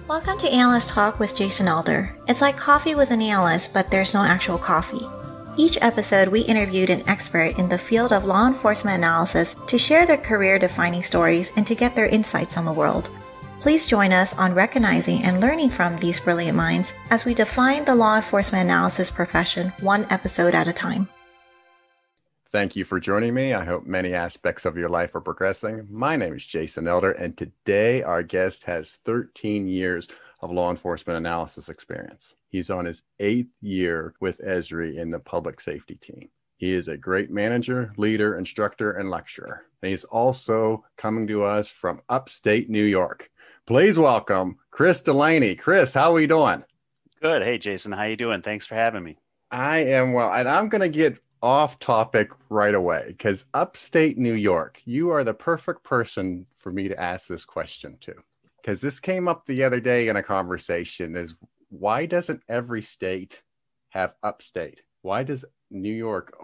Welcome to Analyst Talk with Jason Elder. It's like coffee with an analyst, but there's no actual coffee. Each episode, we interviewed an expert in the field of law enforcement analysis to share their career-defining stories and to get their insights on the world. Please join us on recognizing and learning from these brilliant minds as we define the law enforcement analysis profession one episode at a time. Thank you for joining me. I hope many aspects of your life are progressing. My name is Jason Elder, and today our guest has 13 years of law enforcement analysis experience. He's on his 8th year with Esri in the public safety team. He is a great manager, leader, instructor, and lecturer. And he's also coming to us from upstate New York. Please welcome Chris Delaney. Chris, how are we doing? Good. Hey, Jason. How you doing? Thanks for having me. I am well, and I'm going to get off topic right away because upstate New York, you are the perfect person for me to ask this question to, because this came up the other day in a conversation is why doesn't every state have upstate? Why does New York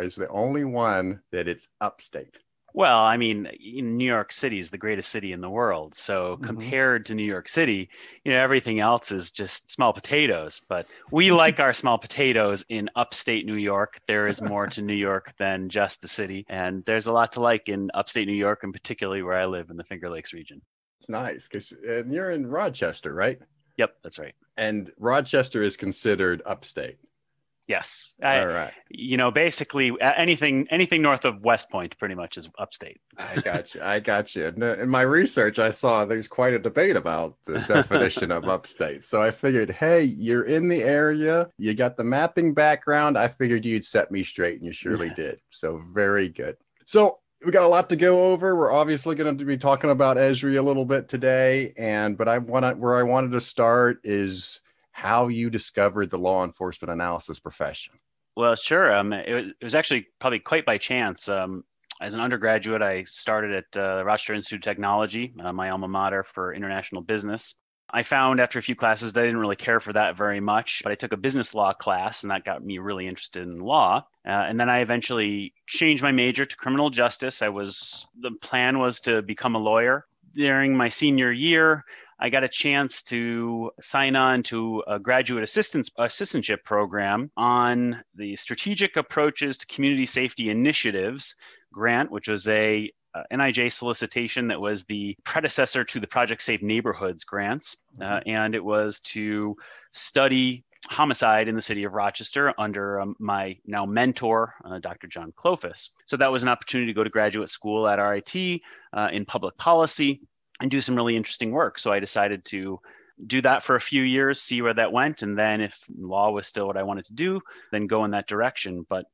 is the only one that it's upstate? Well, I mean, New York City is the greatest city in the world. So compared to New York City, everything else is just small potatoes. But we like our small potatoes in upstate New York. There is more to New York than just the city. And there's a lot to like in upstate New York, and particularly where I live in the Finger Lakes region. Nice. And you're in Rochester, right? Yep, that's right. And Rochester is considered upstate. Yes. All right. Basically anything north of West Point pretty much is upstate. I got you. In my research, I saw there's quite a debate about the definition of upstate. So I figured, hey, you're in the area. You got the mapping background. I figured you'd set me straight, and you surely did. So very good. So we got a lot to go over. We're obviously going to be talking about Esri a little bit today. But where I wanted to start is how you discovered the law enforcement analysis profession. Well, sure. It was actually probably quite by chance. As an undergraduate, I started at the Rochester Institute of Technology, my alma mater for international business. I found after a few classes that I didn't really care for that very much, but I took a business law class, and that got me really interested in law. And then I eventually changed my major to criminal justice. The plan was to become a lawyer. During my senior year, I got a chance to sign on to a graduate assistantship program on the Strategic Approaches to Community Safety Initiatives grant, which was a NIJ solicitation that was the predecessor to the Project Safe Neighborhoods grants. And it was to study homicide in the city of Rochester under my now mentor, Dr. John Clofus. So that was an opportunity to go to graduate school at RIT in public policy and do some really interesting work. So I decided to do that for a few years, see where that went. And then if law was still what I wanted to do, then go in that direction. But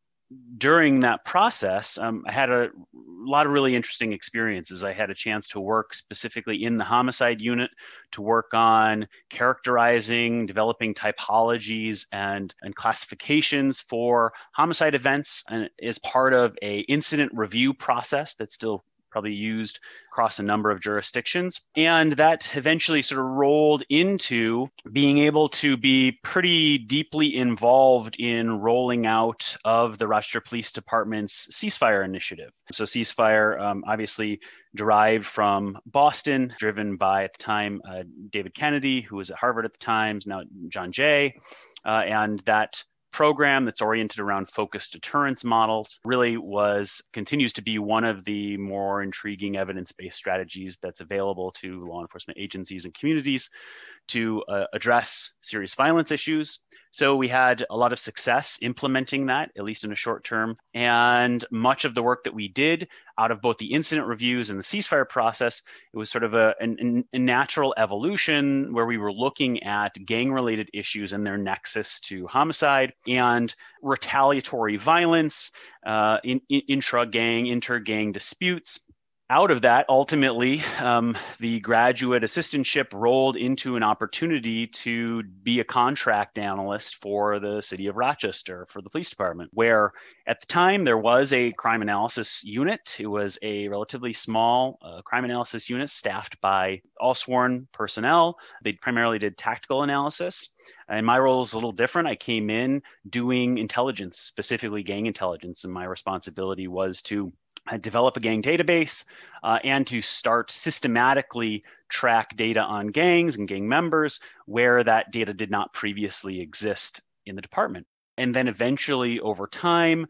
during that process, I had a lot of really interesting experiences. I had a chance to work specifically in the homicide unit, to work on characterizing, developing typologies and classifications for homicide events, and as part of a incident review process that's still probably used across a number of jurisdictions. And that eventually sort of rolled into being able to be pretty deeply involved in rolling out of the Rochester Police Department's ceasefire initiative. So ceasefire obviously derived from Boston, driven by, at the time, David Kennedy, who was at Harvard at the time, now John Jay. And that program that's oriented around focused deterrence models really continues to be one of the more intriguing evidence-based strategies that's available to law enforcement agencies and communities to address serious violence issues. So we had a lot of success implementing that, at least in a short term. And much of the work that we did out of both the incident reviews and the ceasefire process, it was sort of a natural evolution where we were looking at gang-related issues and their nexus to homicide and retaliatory violence, inter-gang disputes. out of that, ultimately, the graduate assistantship rolled into an opportunity to be a contract analyst for the city of Rochester for the police department, where at the time there was a crime analysis unit. It was a relatively small crime analysis unit staffed by all sworn personnel. They primarily did tactical analysis. And my role is a little different. I came in doing intelligence, specifically gang intelligence, and my responsibility was to develop a gang database and to start systematically track data on gangs and gang members where that data did not previously exist in the department. And then eventually, over time,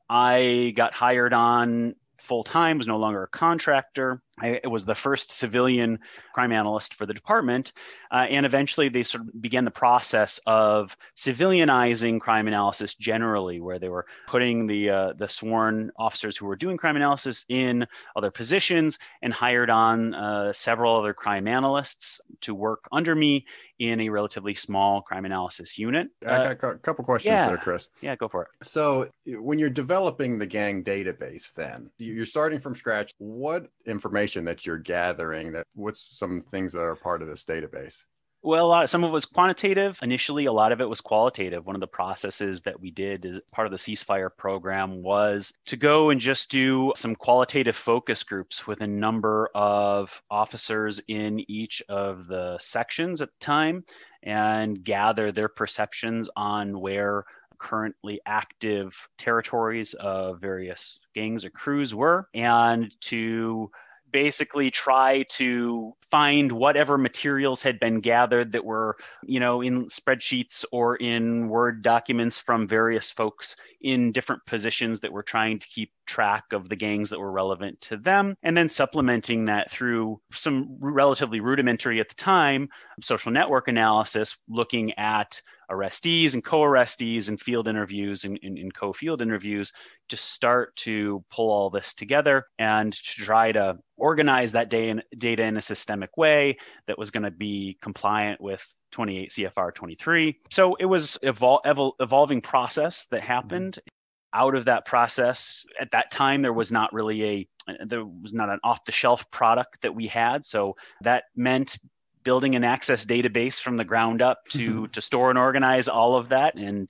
I got hired on full time, was no longer a contractor. I was the first civilian crime analyst for the department. And eventually they sort of began the process of civilianizing crime analysis generally, where they were putting the sworn officers who were doing crime analysis in other positions and hired on several other crime analysts to work under me in a relatively small crime analysis unit. I got a couple questions there, Chris. Yeah, go for it. So when you're developing the gang database, then you're starting from scratch. What information that you're gathering, what's some things that are part of this database? Well, some of it was quantitative. Initially, a lot of it was qualitative. One of the processes that we did as part of the ceasefire program was to go and just do some qualitative focus groups with a number of officers in each of the sections at the time and gather their perceptions on where currently active territories of various gangs or crews were, and to basically try to find whatever materials had been gathered that were, in spreadsheets or in Word documents from various folks in different positions that were trying to keep track of the gangs that were relevant to them, and then supplementing that through some relatively rudimentary at the time social network analysis, looking at arrestees and co-arrestees and field interviews and co-field interviews to start to pull all this together and to try to organize that data in a systemic way that was going to be compliant with 28 CFR 23. So it was evolving process that happened. Out of that process, at that time, there was not an off-the-shelf product that we had. So that meant building an access database from the ground up to store and organize all of that. And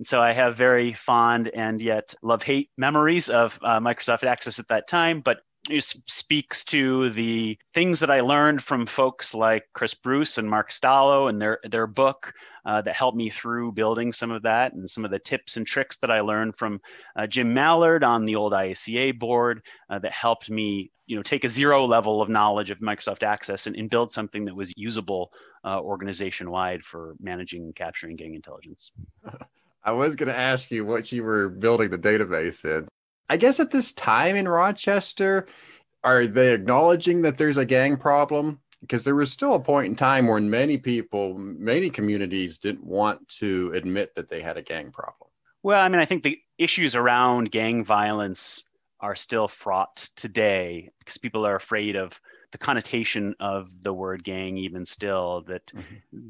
so I have very fond and yet love-hate memories of Microsoft Access at that time, but it speaks to the things that I learned from folks like Chris Bruce and Mark Stallo and their book that helped me through building some of that, and some of the tips and tricks that I learned from Jim Mallard on the old IACA board that helped me take a zero level of knowledge of Microsoft Access and build something that was usable organization-wide for managing and capturing gang intelligence. I was going to ask you what you were building the database in. I guess at this time in Rochester, are they acknowledging that there's a gang problem? Because there was still a point in time when many communities didn't want to admit that they had a gang problem. Well, I think the issues around gang violence are still fraught today because people are afraid of the connotation of the word gang, even still, that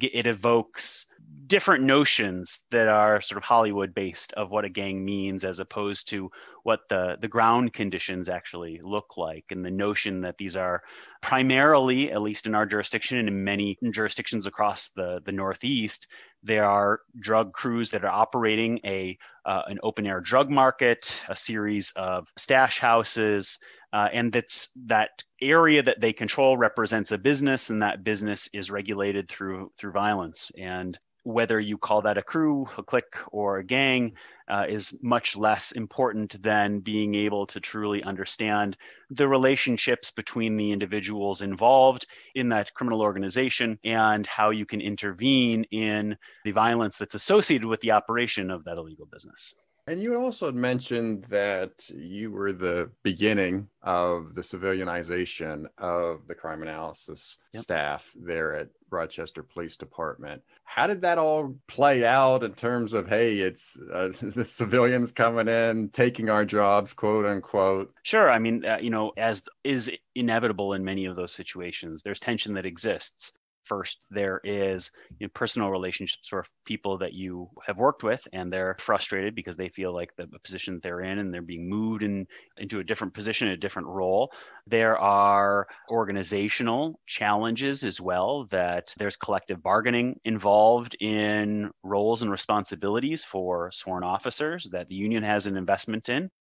it evokes different notions that are sort of Hollywood based of what a gang means, as opposed to what the ground conditions actually look like. And the notion that these are primarily, at least in our jurisdiction and in many jurisdictions across the Northeast, they are drug crews that are operating an open air drug market, a series of stash houses, and that area that they control represents a business, and that business is regulated through violence. And whether you call that a crew, a clique, or a gang is much less important than being able to truly understand the relationships between the individuals involved in that criminal organization and how you can intervene in the violence that's associated with the operation of that illegal business. And you also had mentioned that you were the beginning of the civilianization of the crime analysis staff there at Rochester Police Department. How did that all play out in terms of, hey, it's the civilians coming in, taking our jobs, quote unquote? Sure. As is inevitable in many of those situations, there's tension that exists. First, there is personal relationships or people that you have worked with, and they're frustrated because they feel like the position that they're in and they're being moved into a different position, a different role. There are organizational challenges as well, that there's collective bargaining involved in roles and responsibilities for sworn officers that the union has an investment in.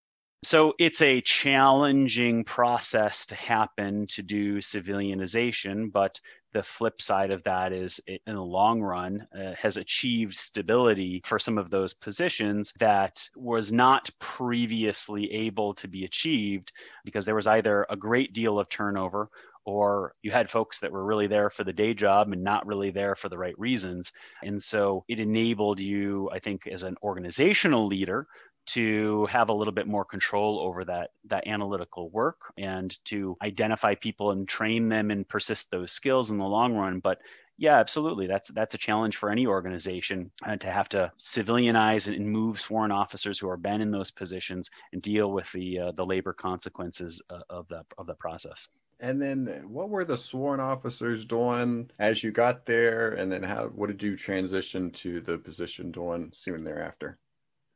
So it's a challenging process to happen to do civilianization, but the flip side of that is, in the long run, has achieved stability for some of those positions that was not previously able to be achieved because there was either a great deal of turnover, or you had folks that were really there for the day job and not really there for the right reasons. And so it enabled you, I think, as an organizational leader, to have a little bit more control over that analytical work and to identify people and train them and persist those skills in the long run. But yeah, absolutely. That's a challenge for any organization to have to civilianize and move sworn officers who are been in those positions and deal with the labor consequences of the process. And then what were the sworn officers doing as you got there? And then what did you transition to the position doing soon thereafter?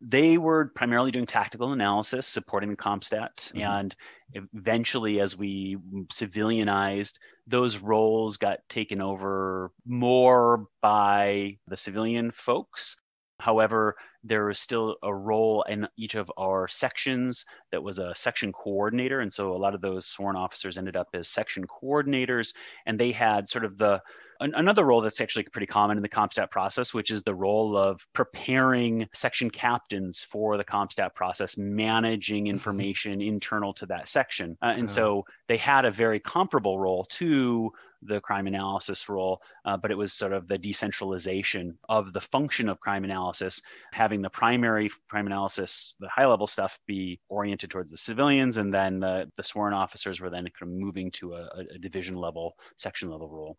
They were primarily doing tactical analysis, supporting the CompStat. Mm-hmm. And eventually, as we civilianized, those roles got taken over more by the civilian folks. However, there was still a role in each of our sections that was a section coordinator. And so a lot of those sworn officers ended up as section coordinators, and they had sort of another role that's actually pretty common in the CompStat process, which is the role of preparing section captains for the CompStat process, managing information internal to that section. And so they had a very comparable role to the crime analysis role, but it was sort of the decentralization of the function of crime analysis, having the primary crime analysis, the high level stuff, be oriented towards the civilians, and then the sworn officers were then kind of moving to a division level, section level role.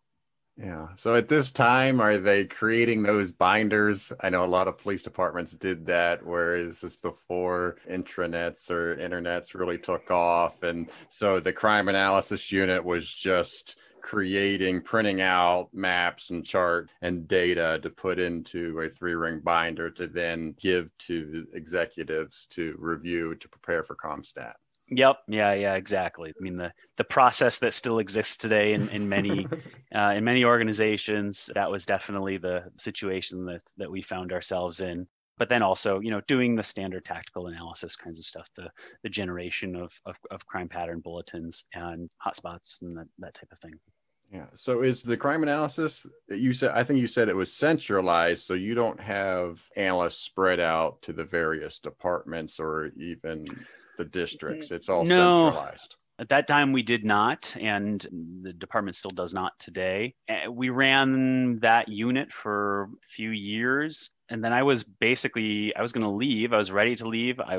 Yeah. So at this time, are they creating those binders? I know a lot of police departments did that, whereas this before intranets or internets really took off. And so the crime analysis unit was just printing out maps and chart and data to put into a 3-ring binder to then give to executives to review, to prepare for CompStat. Yep. Yeah, exactly. I mean, the process that still exists today in many in many organizations, that was definitely the situation that we found ourselves in. But then also, doing the standard tactical analysis kinds of stuff, the generation of crime pattern bulletins and hotspots and that type of thing. Yeah. So is the crime analysis, I think you said it was centralized, so you don't have analysts spread out to the various departments or even the districts. It's all centralized. At that time, we did not, and the department still does not today. We ran that unit for a few years, and then I was going to leave. I was ready to leave. I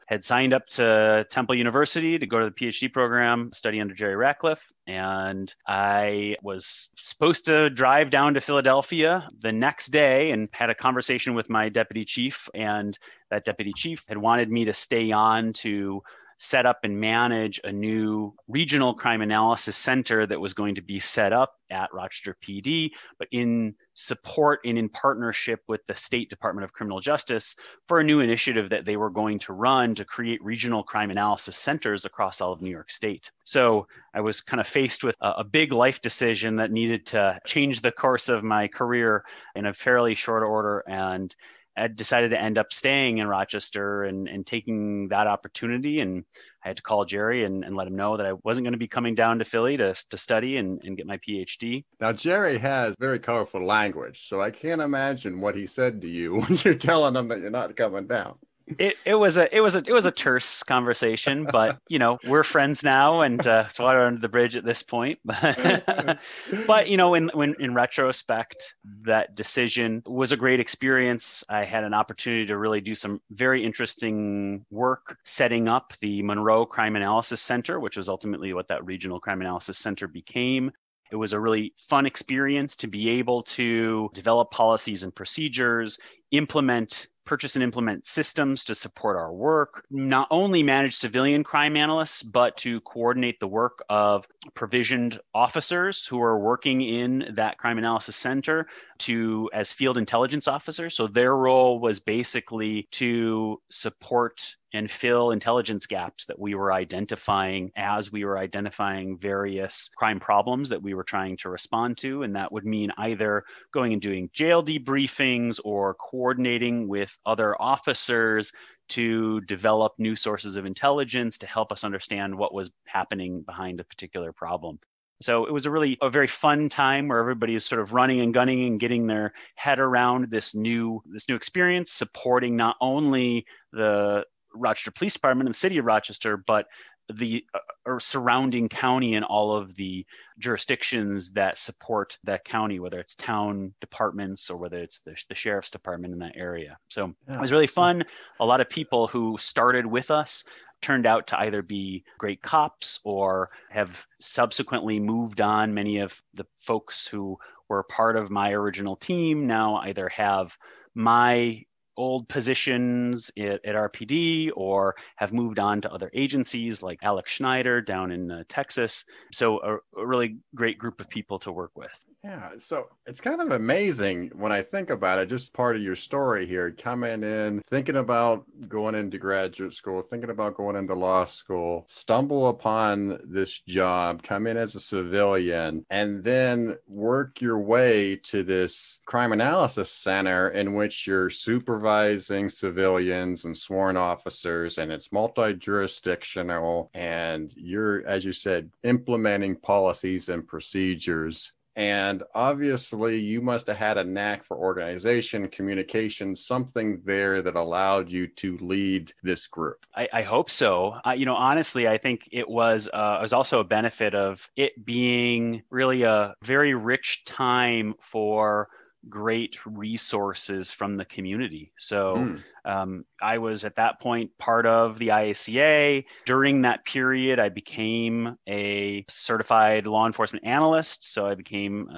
had signed up to Temple University to go to the PhD program, study under Jerry Ratcliffe, and I was supposed to drive down to Philadelphia the next day and had a conversation with my deputy chief, and that deputy chief had wanted me to stay on to set up and manage a new regional crime analysis center that was going to be set up at Rochester PD, but in support and in partnership with the State Department of Criminal Justice for a new initiative that they were going to run to create regional crime analysis centers across all of New York State. So I was kind of faced with a big life decision that needed to change the course of my career in a fairly short order, and I decided to end up staying in Rochester and taking that opportunity. And I had to call Jerry and let him know that I wasn't going to be coming down to Philly to study and get my PhD. Now, Jerry has very colorful language, so I can't imagine what he said to you when you're telling him that you're not coming down. It was a terse conversation, but we're friends now, and it's water under the bridge at this point. But in retrospect, that decision was a great experience. I had an opportunity to really do some very interesting work setting up the Monroe Crime Analysis Center, which was ultimately what that Regional Crime Analysis Center became. It was a really fun experience to be able to develop policies and procedures, implement purchase and implement systems to support our work, not only manage civilian crime analysts, but to coordinate the work of provisioned officers who are working in that crime analysis center as field intelligence officers. So their role was basically to support and fill intelligence gaps that we were identifying as we were identifying various crime problems that we were trying to respond to. And that would mean either going and doing jail debriefings or coordinating with other officers to develop new sources of intelligence to help us understand what was happening behind a particular problem. So it was a very fun time where everybody is sort of running and gunning and getting their head around this new experience, supporting not only the Rochester Police Department and the city of Rochester, but the surrounding county and all of the jurisdictions that support that county, whether it's town departments or whether it's the sheriff's department in that area. So it was really fun. A lot of people who started with us turned out to either be great cops or have subsequently moved on. Many of the folks who were part of my original team now either have my old positions at RPD or have moved on to other agencies like Alex Schneider down in Texas. So a really great group of people to work with. Yeah, so it's kind of amazing when I think about it, just part of your story here, coming in, thinking about going into graduate school, thinking about going into law school, stumble upon this job, come in as a civilian, and then work your way to this crime analysis center in which you're supervising civilians and sworn officers, and it's multi-jurisdictional, and you're, as you said, implementing policies and procedures. And obviously, you must have had a knack for organization, communication, something there that allowed you to lead this group. I hope so. Honestly, I think it was also a benefit of it being really a very rich time for great resources from the community. So I was at that point part of the IACA. During that period, I became a certified law enforcement analyst. So I became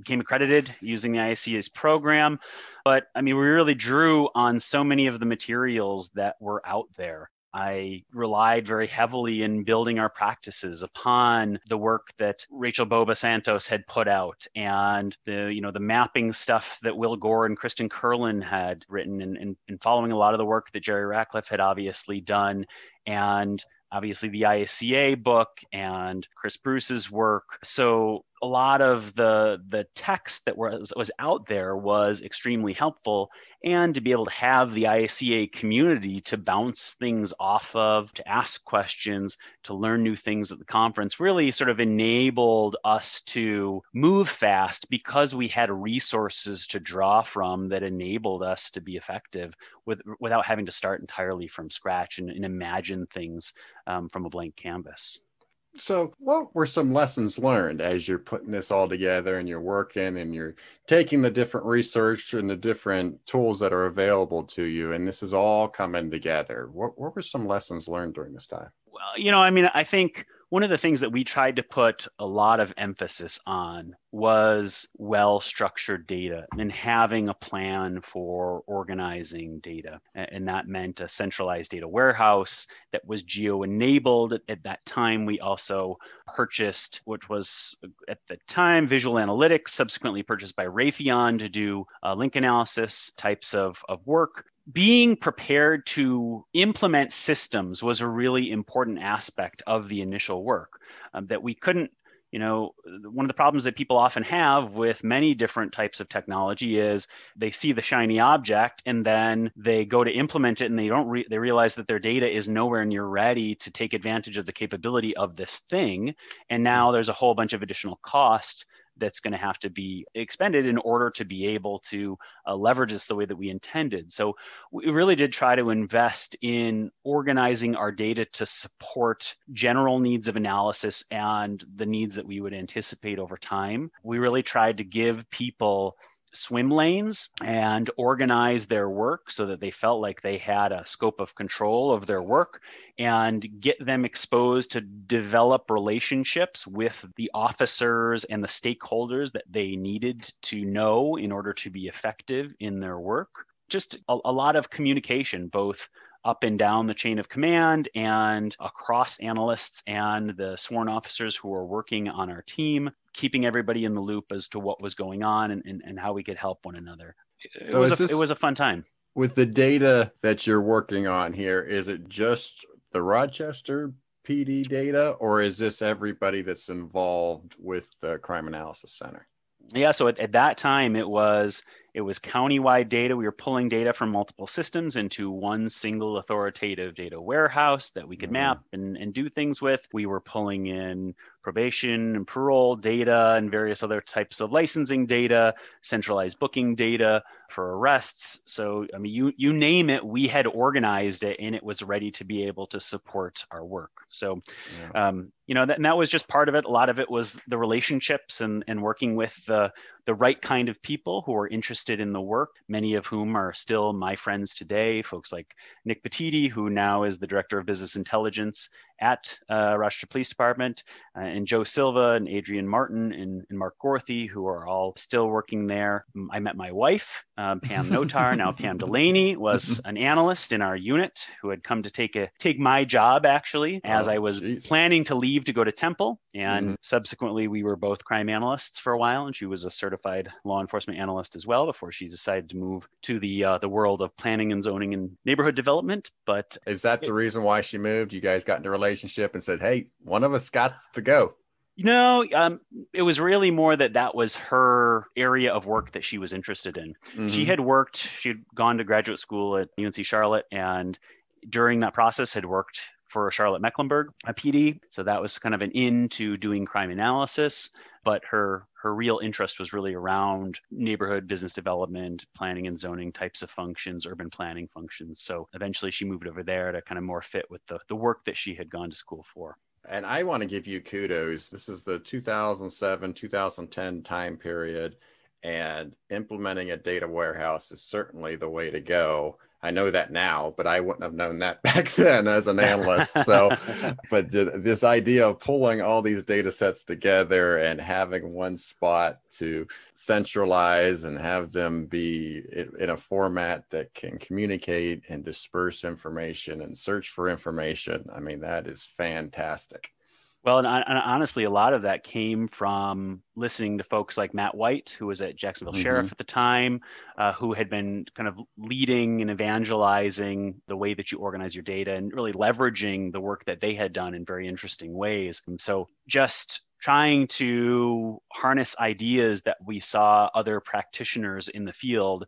accredited using the IACA's program. But we really drew on so many of the materials that were out there. I relied very heavily in building our practices upon the work that Rachel Boba Santos had put out and the mapping stuff that Will Gore and Kristen Curlin had written and following a lot of the work that Jerry Ratcliffe had obviously done, and obviously the IACA book and Chris Bruce's work. So a lot of the text that was out there was extremely helpful, and to be able to have the IACA community to bounce things off of, to ask questions, to learn new things at the conference really sort of enabled us to move fast because we had resources to draw from that enabled us to be effective without having to start entirely from scratch and imagine things from a blank canvas. So what were some lessons learned as you're putting this all together and you're working and you're taking the different research and the different tools that are available to you, and this is all coming together? What were some lessons learned during this time? Well, I think one of the things that we tried to put a lot of emphasis on was well-structured data and having a plan for organizing data. And that meant a centralized data warehouse that was geo-enabled. At that time, we also purchased, which was at the time, Visual Analytics, subsequently purchased by Raytheon to do link analysis types of work. Being prepared to implement systems was a really important aspect of the initial work that we couldn't. One of the problems that people often have with many different types of technology is they see the shiny object and then they go to implement it and they realize that their data is nowhere near ready to take advantage of the capability of this thing. And now there's a whole bunch of additional cost that's going to have to be expended in order to be able to leverage this the way that we intended. So we really did try to invest in organizing our data to support general needs of analysis and the needs that we would anticipate over time. We really tried to give people swim lanes and organize their work so that they felt like they had a scope of control of their work and get them exposed to develop relationships with the officers and the stakeholders that they needed to know in order to be effective in their work. just a lot of communication, both up and down the chain of command and across analysts and the sworn officers who are working on our team, keeping everybody in the loop as to what was going on and how we could help one another. It was a fun time. With the data that you're working on here, is it just the Rochester PD data, or is this everybody that's involved with the Crime Analysis Center? Yeah, so at that time, it was countywide data. We were pulling data from multiple systems into one single authoritative data warehouse that we could map and do things with. We were pulling in probation and parole data and various other types of licensing data, centralized booking data for arrests. So, I mean, you name it, we had organized it and it was ready to be able to support our work. So, that was just part of it. A lot of it was the relationships and working with the right kind of people who are interested in the work, many of whom are still my friends today, folks like Nick Petiti, who now is the Director of Business Intelligence at Rochester Police Department, and Joe Silva and Adrian Martin and Mark Gorthy, who are all still working there. I met my wife, Pam Notar, now Pam Delaney, was an analyst in our unit who had come to take my job, actually, as I was planning to leave to go to Temple. And subsequently, we were both crime analysts for a while, and she was a certified law enforcement analyst as well before she decided to move to the world of planning and zoning and neighborhood development. But is that the reason why she moved? You guys got into a relationship and said, hey, one of us got to go? It was really more that was her area of work that she was interested in. She had gone to graduate school at UNC Charlotte, and during that process had worked for Charlotte Mecklenburg, a PD. So that was kind of an into doing crime analysis. But her real interest was really around neighborhood business development, planning and zoning types of functions, urban planning functions. So eventually she moved over there to kind of more fit with the work that she had gone to school for. And I want to give you kudos. This is the 2007, 2010 time period, and implementing a data warehouse is certainly the way to go. I know that now, but I wouldn't have known that back then as an analyst. So, but this idea of pulling all these data sets together and having one spot to centralize and have them be in a format that can communicate and disperse information and search for information, I mean, that is fantastic. Well, and honestly, a lot of that came from listening to folks like Matt White, who was at Jacksonville Sheriff at the time, who had been kind of leading and evangelizing the way that you organize your data and really leveraging the work that they had done in very interesting ways. And so just trying to harness ideas that we saw other practitioners in the field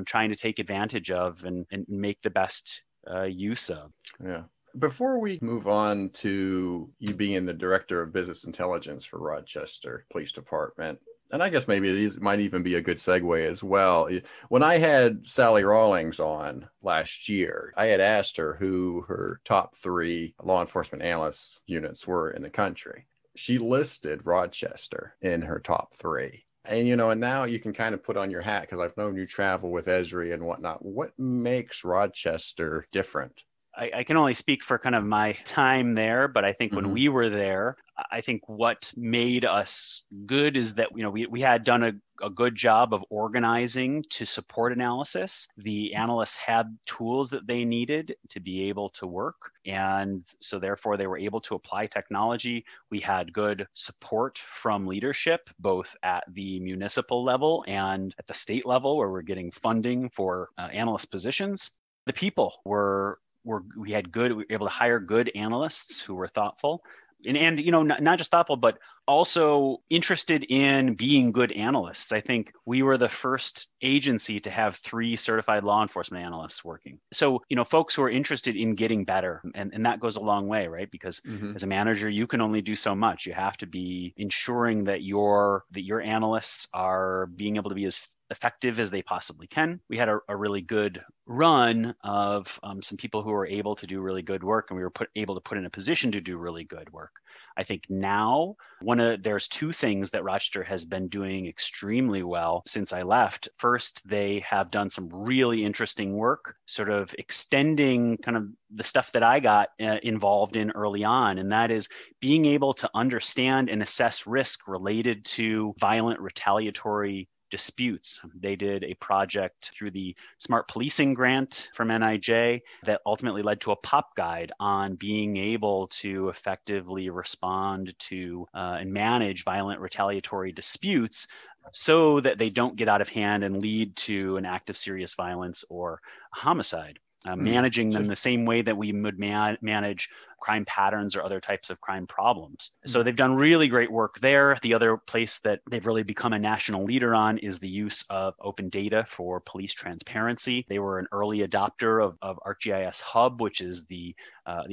trying to take advantage of and make the best use of. Yeah. Before we move on to you being the Director of Business Intelligence for Rochester Police Department, and I guess maybe it might even be a good segue as well. When I had Sally Rawlings on last year, I had asked her who her top 3 law enforcement analyst units were in the country. She listed Rochester in her top 3. And, and now you can kind of put on your hat, because I've known you travel with Esri and whatnot. What makes Rochester different? I can only speak for kind of my time there, but I think when we were there, I think what made us good is that, we had done a good job of organizing to support analysis. The analysts had tools that they needed to be able to work. And so therefore they were able to apply technology. We had good support from leadership, both at the municipal level and at the state level, where we're getting funding for analyst positions. The people we were able to hire good analysts who were thoughtful and not just thoughtful, but also interested in being good analysts. I think we were the first agency to have 3 certified law enforcement analysts working. So, folks who are interested in getting better, and that goes a long way, right? Because as a manager, you can only do so much. You have to be ensuring that your analysts are being able to be as effective as they possibly can. We had a really good run of some people who were able to do really good work, and we were able to put in a position to do really good work. I think now there's 2 things that Rochester has been doing extremely well since I left. First, they have done some really interesting work, sort of extending kind of the stuff that I got involved in early on, and that is being able to understand and assess risk related to violent retaliatory disputes. They did a project through the Smart Policing Grant from NIJ that ultimately led to a POP guide on being able to effectively respond to and manage violent retaliatory disputes so that they don't get out of hand and lead to an act of serious violence or a homicide. Managing them the same way that we would manage crime patterns or other types of crime problems. So they've done really great work there. The other place that they've really become a national leader on is the use of open data for police transparency. They were an early adopter of ArcGIS Hub, which is the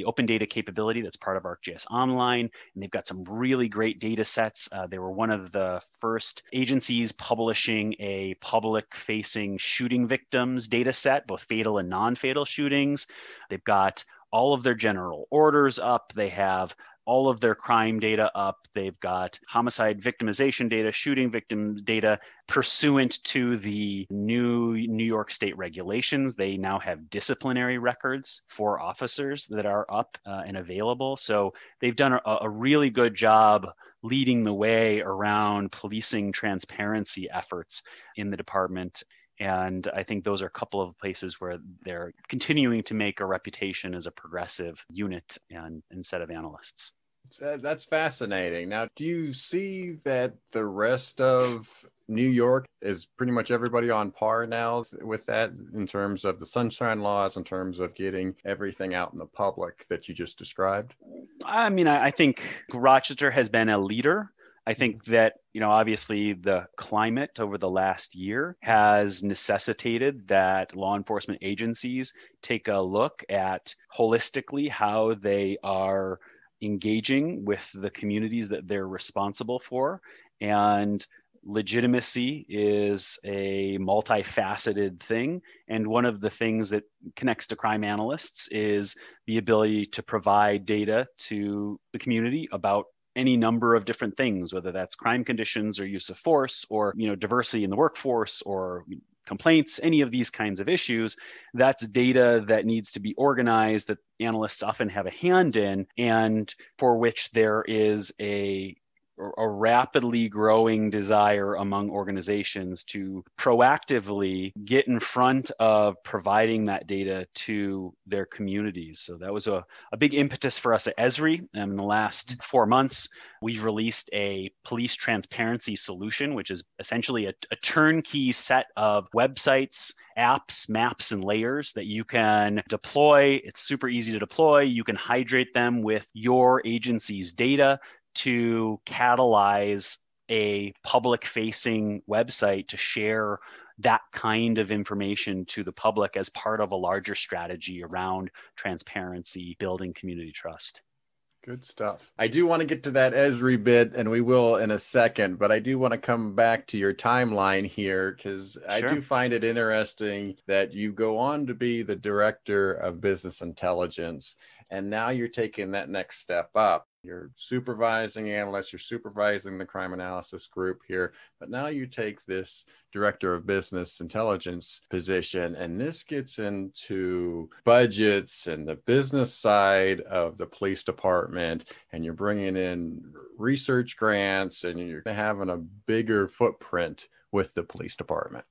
open data capability that's part of ArcGIS Online. And they've got some really great data sets. They were one of the first agencies publishing a public-facing shooting victims data set, both fatal and non-fatal shootings. They've got all of their general orders up. They have all of their crime data up. They've got homicide victimization data, shooting victim data pursuant to the new New York State regulations. They now have disciplinary records for officers that are up and available. So they've done a really good job leading the way around policing transparency efforts in the department. And I think those are a couple of places where they're continuing to make a reputation as a progressive unit and set of analysts. That's fascinating. Now, do you see that the rest of New York is pretty much everybody on par now with that in terms of the sunshine laws, in terms of getting everything out in the public that you just described? I mean, I think Rochester has been a leader. I think that, obviously the climate over the last year has necessitated that law enforcement agencies take a look at holistically how they are engaging with the communities that they're responsible for. And legitimacy is a multifaceted thing. And one of the things that connects to crime analysts is the ability to provide data to the community about any number of different things, whether that's crime conditions or use of force or, diversity in the workforce or complaints, any of these kinds of issues. That's data that needs to be organized, that analysts often have a hand in, and for which there is a rapidly growing desire among organizations to proactively get in front of providing that data to their communities. So that was a big impetus for us at Esri. In the last 4 months, we've released a police transparency solution, which is essentially a turnkey set of websites, apps, maps, and layers that you can deploy. It's super easy to deploy. You can hydrate them with your agency's data to catalyze a public-facing website to share that kind of information to the public as part of a larger strategy around transparency, building community trust. Good stuff. I do want to get to that Esri bit, and we will in a second, but I do want to come back to your timeline here because I do find it interesting that you go on to be the director of business intelligence, and now you're taking that next step up. You're supervising analysts, you're supervising the crime analysis group here, but now you take this director of business intelligence position, and this gets into budgets and the business side of the police department, and you're bringing in research grants, and you're having a bigger footprint with the police department.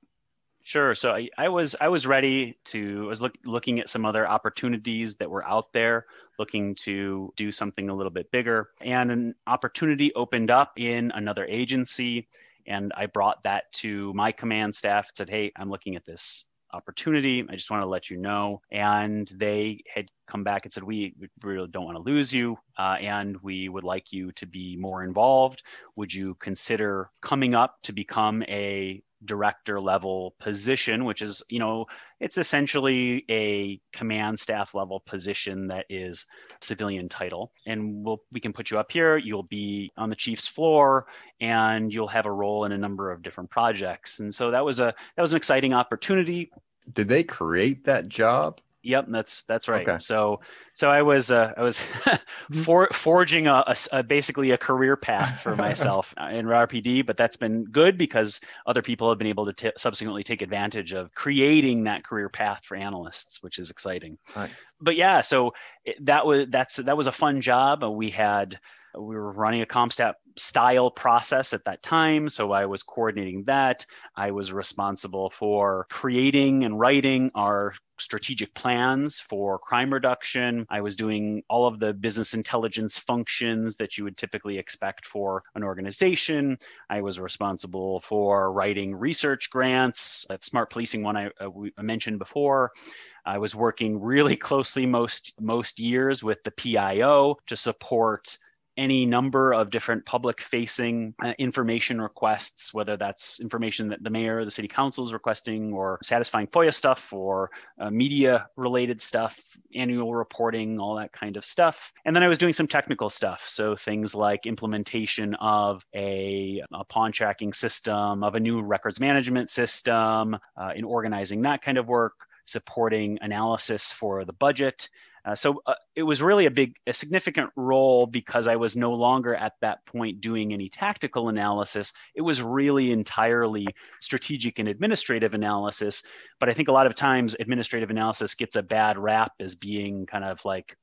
Sure. So I was ready to, I was looking at some other opportunities that were out there, looking to do something a little bit bigger. And an opportunity opened up in another agency. And I brought that to my command staff and said, hey, I'm looking at this opportunity. I just want to let you know. And they had come back and said, we really don't want to lose you. And we would like you to be more involved. Would you consider coming up to become a director level position, which is, it's essentially a command staff level position that is civilian title. And we can put you up here. You'll be on the chief's floor and you'll have a role in a number of different projects. And so that was an exciting opportunity. Did they create that job? Yep, that's right. Okay. So I was forging basically a career path for myself in RPD, but that's been good because other people have been able to subsequently take advantage of creating that career path for analysts, which is exciting. Nice. But yeah, so that was a fun job. We had We were running a CompStat style process at that time, so I was coordinating that. I was responsible for creating and writing our strategic plans for crime reduction. I was doing all of the business intelligence functions that you would typically expect for an organization. I was responsible for writing research grants, that smart policing one I mentioned before. I was working really closely most years with the PIO to support any number of different public-facing information requests, whether that's information that the mayor or the city council is requesting, or satisfying FOIA stuff, or media-related stuff, annual reporting, all that kind of stuff. And then I was doing some technical stuff, so things like implementation of a pawn tracking system, of a new records management system, in organizing that kind of work, supporting analysis for the budget. So it was really a significant role because I was no longer at that point doing any tactical analysis. It was really entirely strategic and administrative analysis. But I think a lot of times administrative analysis gets a bad rap as being kind of like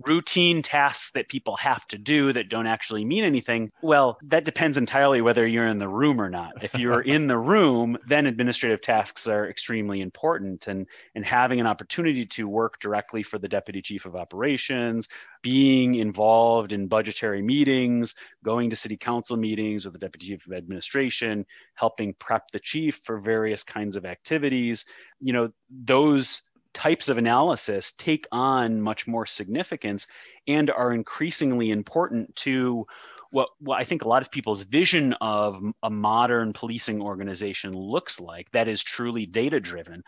routine tasks that people have to do that don't actually mean anything. Well, that depends entirely whether you're in the room or not. If you're in the room, then administrative tasks are extremely important. And having an opportunity to work directly for the deputy chief of operations, being involved in budgetary meetings, going to city council meetings with the deputy chief of administration, helping prep the chief for various kinds of activities, those types of analysis take on much more significance and are increasingly important to what I think a lot of people's vision of a modern policing organization looks like. That is truly data-driven.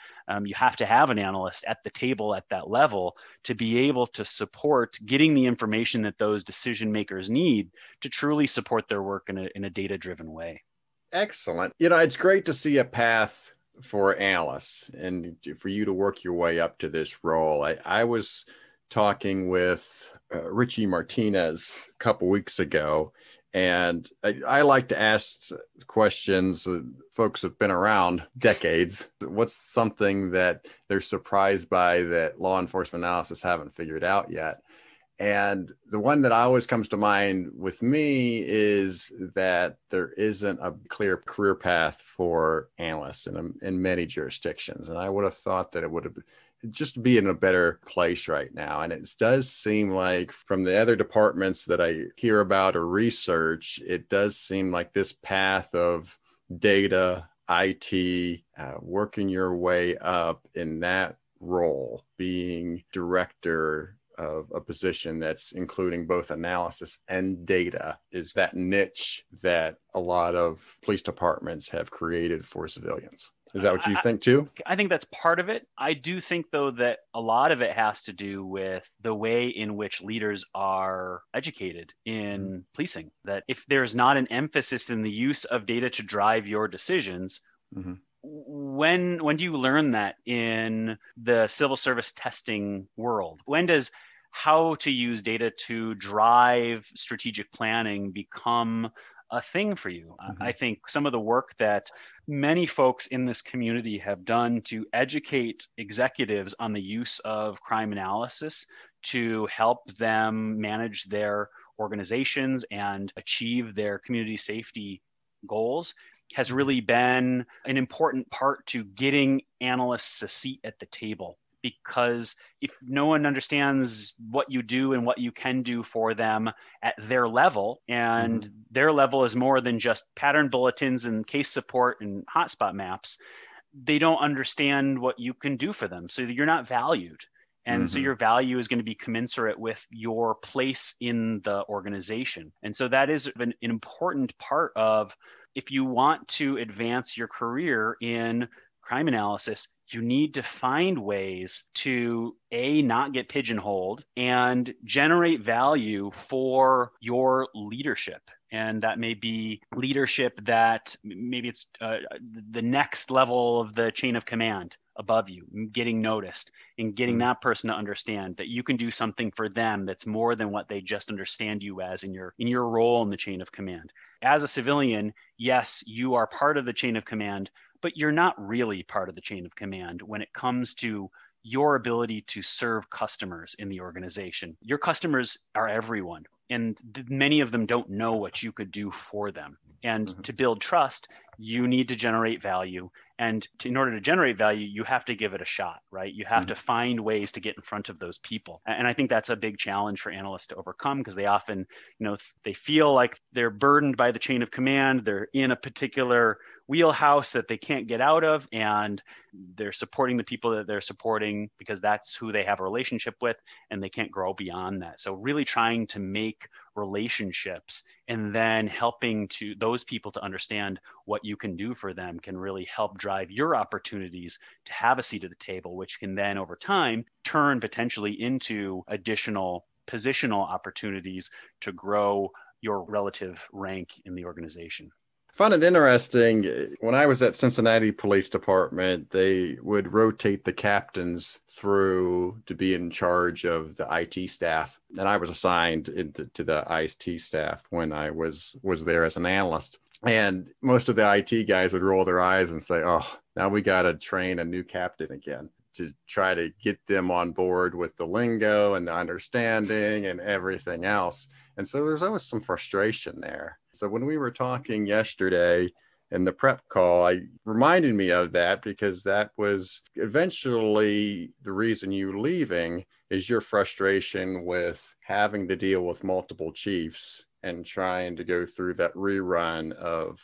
You have to have an analyst at the table at that level to be able to support getting the information that those decision makers need to truly support their work in a data-driven way. Excellent. It's great to see a path for analysts and for you to work your way up to this role. I was talking with Richie Martinez a couple weeks ago, and I like to ask questions. Folks have been around decades. What's something that they're surprised by that law enforcement analysts haven't figured out yet? And the one that always comes to mind with me is that there isn't a clear career path for analysts in many jurisdictions. And I would have thought that it would have just be in a better place right now. And it does seem like from the other departments that I hear about or research, it does seem like this path of data, IT, working your way up in that role, being director of a position that's including both analysis and data, is that niche that a lot of police departments have created for civilians. Is that what you think too? I think that's part of it. I do think, though, that a lot of it has to do with the way in which leaders are educated in policing. That if there's not an emphasis in the use of data to drive your decisions, when do you learn that in the civil service testing world? When does how to use data to drive strategic planning become a thing for you? I think some of the work that many folks in this community have done to educate executives on the use of crime analysis to help them manage their organizations and achieve their community safety goals has really been an important part to getting analysts a seat at the table. Because if no one understands what you do and what you can do for them at their level, and their level is more than just pattern bulletins and case support and hotspot maps, they don't understand what you can do for them. So you're not valued. And so your value is going to be commensurate with your place in the organization. And so that is an important part of, if you want to advance your career in crime analysis, you need to find ways to not get pigeonholed and generate value for your leadership. And that may be leadership that maybe it's the next level of the chain of command above you, getting noticed and getting that person to understand that you can do something for them that's more than what they just understand you as in your role in the chain of command. As a civilian, yes, you are part of the chain of command, but you're not really part of the chain of command when it comes to your ability to serve customers in the organization. Your customers are everyone, and many of them don't know what you could do for them. And to build trust, you need to generate value. And in order to generate value, you have to give it a shot, right? You have to find ways to get in front of those people. And I think that's a big challenge for analysts to overcome, because they often, they feel like they're burdened by the chain of command. They're in a particular wheelhouse that they can't get out of, and they're supporting the people that they're supporting because that's who they have a relationship with, and they can't grow beyond that. So really trying to make relationships and then helping to those people to understand what you can do for them can really help drive your opportunities to have a seat at the table, which can then over time turn potentially into additional positional opportunities to grow your relative rank in the organization. I found it interesting. When I was at Cincinnati Police Department, they would rotate the captains through to be in charge of the IT staff. And I was assigned to the IT staff when I was there as an analyst. And most of the IT guys would roll their eyes and say, oh, now we got to train a new captain again, to try to get them on board with the lingo and the understanding and everything else. And so there's always some frustration there. So when we were talking yesterday in the prep call, I reminded me of that, because that was eventually the reason you leaving is your frustration with having to deal with multiple chiefs and trying to go through that rerun of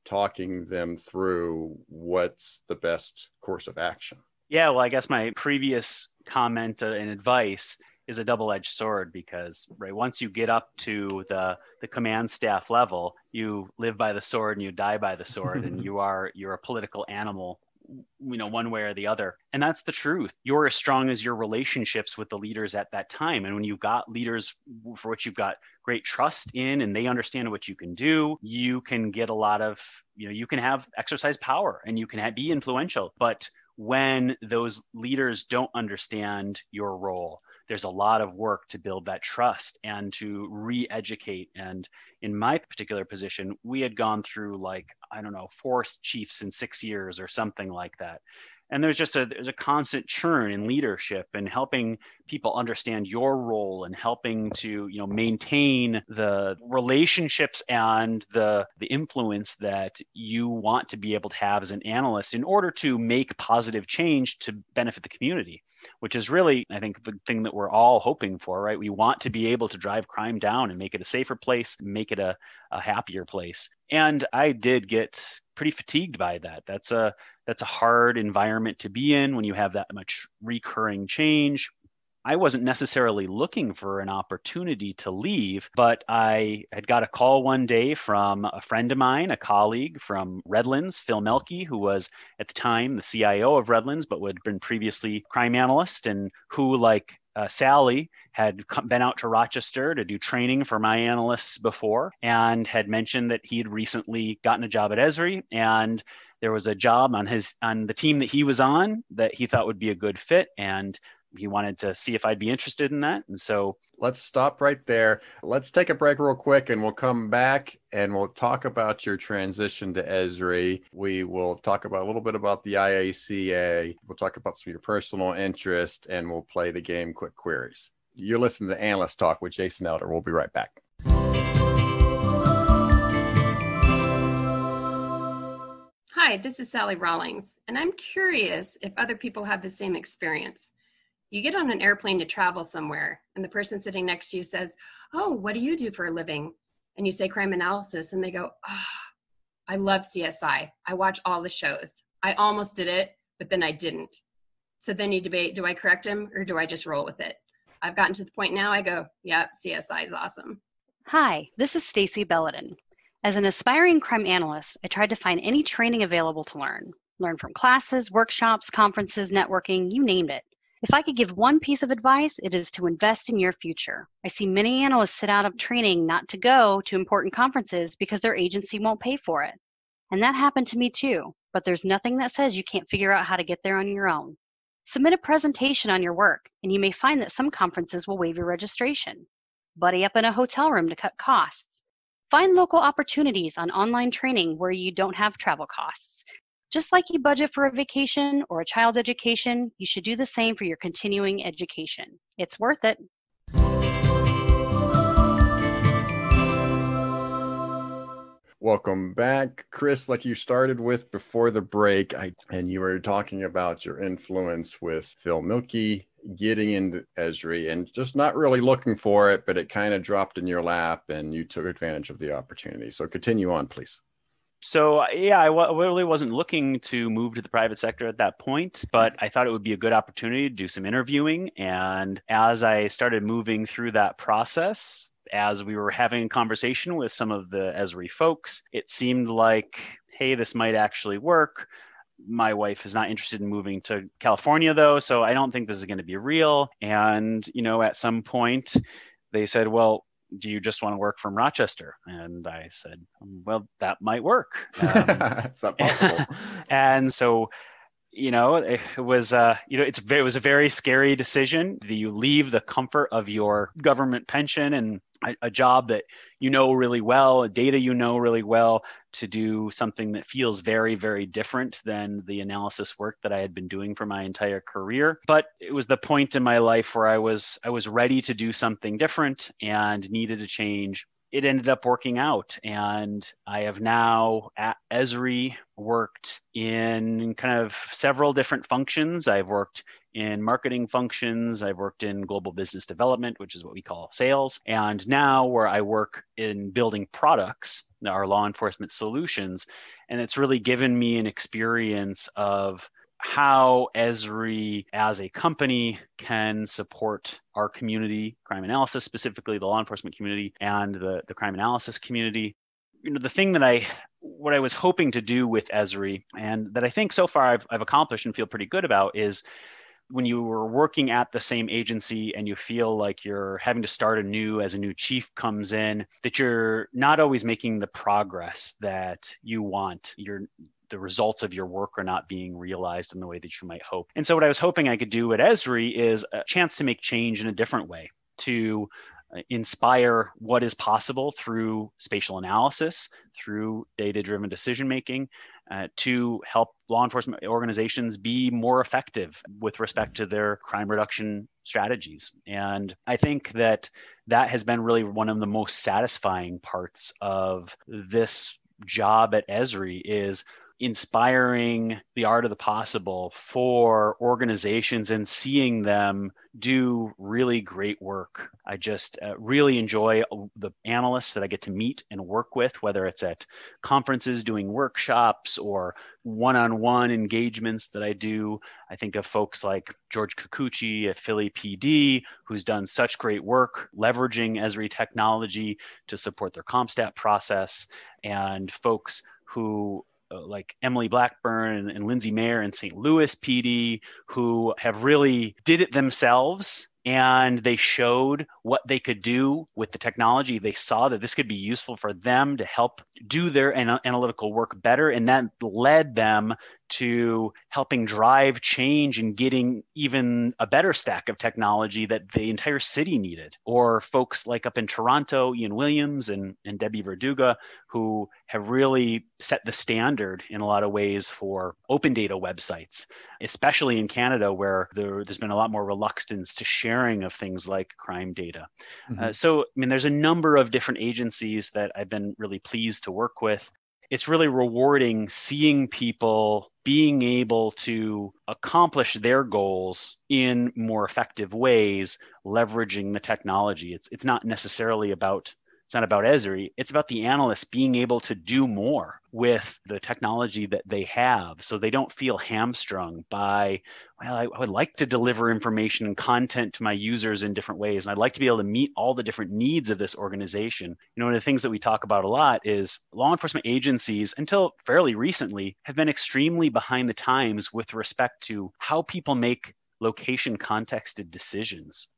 talking them through what's the best course of action. Yeah, well, I guess my previous comment and advice is a double-edged sword, because once you get up to the command staff level, you live by the sword and you die by the sword, and you're a political animal, one way or the other. And that's the truth. You're as strong as your relationships with the leaders at that time. And when you've got leaders for which you've got great trust in, and they understand what you can do, you can get a lot of, you can have exercise power and you can be influential. But when those leaders don't understand your role, there's a lot of work to build that trust and to re-educate. And in my particular position, we had gone through 4 chiefs in 6 years or something like that. And there's a constant churn in leadership, and helping people understand your role and helping to maintain the relationships and the influence that you want to be able to have as an analyst in order to make positive change to benefit the community, which is really, I think, the thing that we're all hoping for, right? We want to be able to drive crime down and make it a safer place, make it a happier place. And I did get pretty fatigued by that. That's a hard environment to be in when you have that much recurring change. I wasn't necessarily looking for an opportunity to leave, but I had got a call one day from a friend of mine, a colleague from Redlands, Phil Melke, who was at the time the CIO of Redlands, but had been previously crime analyst, and who, like Sally, had been out to Rochester to do training for my analysts before, and had mentioned that he had recently gotten a job at Esri, and there was a job on the team that he was on that he thought would be a good fit, and he wanted to see if I'd be interested in that. And so let's stop right there. Let's take a break real quick, and we'll come back and we'll talk about your transition to Esri. We will talk about a little bit about the IACA. We'll talk about some of your personal interest, and we'll play the game Quick Queries. You're listening to Analyst Talk with Jason Elder. We'll be right back. Hi, this is Sally Rawlings, and I'm curious if other people have the same experience. You get on an airplane to travel somewhere, and the person sitting next to you says, "Oh, what do you do for a living?" And you say crime analysis, and they go, "Oh, I love CSI. I watch all the shows. I almost did it, but then I didn't." So then you debate, do I correct him or do I just roll with it? I've gotten to the point now I go, yeah, CSI is awesome. Hi, this is Stacy Belledin. As an aspiring crime analyst, I tried to find any training available to learn from classes, workshops, conferences, networking, you name it. If I could give one piece of advice, it is to invest in your future. I see many analysts sit out of training not to go to important conferences because their agency won't pay for it. And that happened to me too, but there's nothing that says you can't figure out how to get there on your own. Submit a presentation on your work, and you may find that some conferences will waive your registration. Buddy up in a hotel room to cut costs. Find local opportunities on online training where you don't have travel costs. Just like you budget for a vacation or a child's education, you should do the same for your continuing education. It's worth it. Welcome back, Chris. Like you started with before the break, and you were talking about your influence with Phil Milkey, getting into Esri and just not really looking for it, but it kind of dropped in your lap and you took advantage of the opportunity. So continue on, please. So yeah, I really wasn't looking to move to the private sector at that point, but I thought it would be a good opportunity to do some interviewing. And as I started moving through that process, as we were having a conversation with some of the Esri folks, it seemed like, hey, this might actually work. My wife is not interested in moving to California though, so I don't think this is going to be real. And, at some point they said, well, do you just want to work from Rochester? And I said, well, that might work. It's not possible. And so, it was, it was a very scary decision. You leave the comfort of your government pension and a job that really well, data really well, to do something that feels very, very different than the analysis work that I had been doing for my entire career. But it was the point in my life where I was ready to do something different and needed a change. It ended up working out. And I have now at Esri worked in kind of several different functions. I've worked in marketing functions. I've worked in global business development, which is what we call sales. And now where I work in building products, our law enforcement solutions. And it's really given me an experience of how Esri as a company can support our community, crime analysis, specifically the law enforcement community and the crime analysis community. The thing that what I was hoping to do with Esri, and that I think so far I've accomplished and feel pretty good about, is when you were working at the same agency and you feel like you're having to start anew as a new chief comes in, that you're not always making the progress that you want. The results of your work are not being realized in the way that you might hope. And so what I was hoping I could do at Esri is a chance to make change in a different way, to inspire what is possible through spatial analysis, through data-driven decision-making, to help law enforcement organizations be more effective with respect to their crime reduction strategies. And I think that has been really one of the most satisfying parts of this job at Esri, is inspiring the art of the possible for organizations and seeing them do really great work. I just really enjoy the analysts that I get to meet and work with, whether it's at conferences doing workshops or one-on-one engagements that I do. I think of folks like George Kikuchi at Philly PD, who's done such great work leveraging Esri technology to support their CompStat process, and folks who like Emily Blackburn and Lindsay Mayer in St. Louis PD, who have really did it themselves, and they showed what they could do with the technology. They saw that this could be useful for them to help do their analytical work better, and that led them to helping drive change and getting even a better stack of technology that the entire city needed. Or folks like up in Toronto, Ian Williams and Debbie Verduga, who have really set the standard in a lot of ways for open data websites, especially in Canada, where there's been a lot more reluctance to sharing of things like crime data. Mm-hmm. There's a number of different agencies that I've been really pleased to work with. It's really rewarding seeing people being able to accomplish their goals in more effective ways, leveraging the technology. It's not necessarily about Esri. It's about the analysts being able to do more with the technology that they have, so they don't feel hamstrung by, well, I would like to deliver information and content to my users in different ways, and I'd like to be able to meet all the different needs of this organization. One of the things that we talk about a lot is law enforcement agencies, until fairly recently, have been extremely behind the times with respect to how people make location contexted decisions.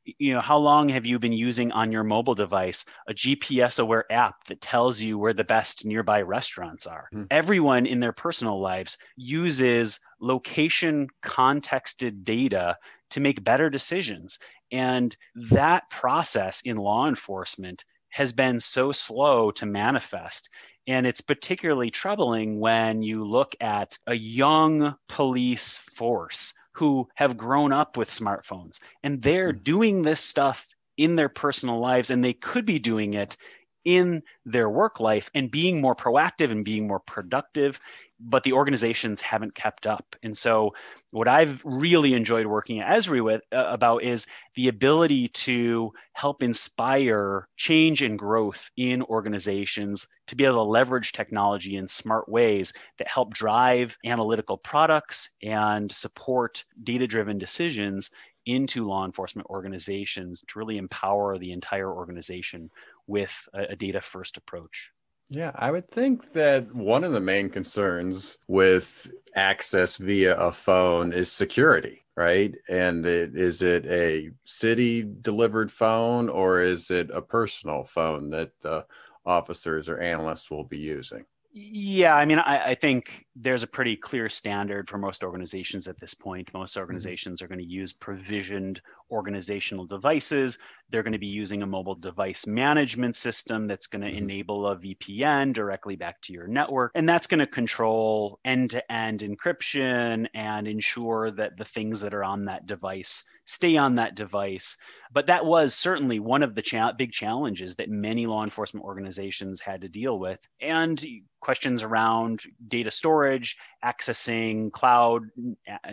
How long have you been using on your mobile device a GPS aware app that tells you where the best nearby restaurants are? Everyone in their personal lives uses location contexted data to make better decisions. And that process in law enforcement has been so slow to manifest. And it's particularly troubling when you look at a young police force who have grown up with smartphones and they're doing this stuff in their personal lives, and they could be doing it in their work life and being more proactive and being more productive, but the organizations haven't kept up. And so what I've really enjoyed working at Esri with about is the ability to help inspire change and growth in organizations to be able to leverage technology in smart ways that help drive analytical products and support data-driven decisions into law enforcement organizations to really empower the entire organization with a data-first approach. Yeah, I would think that one of the main concerns with access via a phone is security, right? And is it a city-delivered phone or is it a personal phone that the officers or analysts will be using? Yeah, I mean, I think there's a pretty clear standard for most organizations at this point. Most organizations are going to use provisioned organizational devices. They're going to be using a mobile device management system that's going to enable a VPN directly back to your network. And that's going to control end-to-end encryption and ensure that the things that are on that device stay on that device. But that was certainly one of the big challenges that many law enforcement organizations had to deal with. And questions around data storage, accessing cloud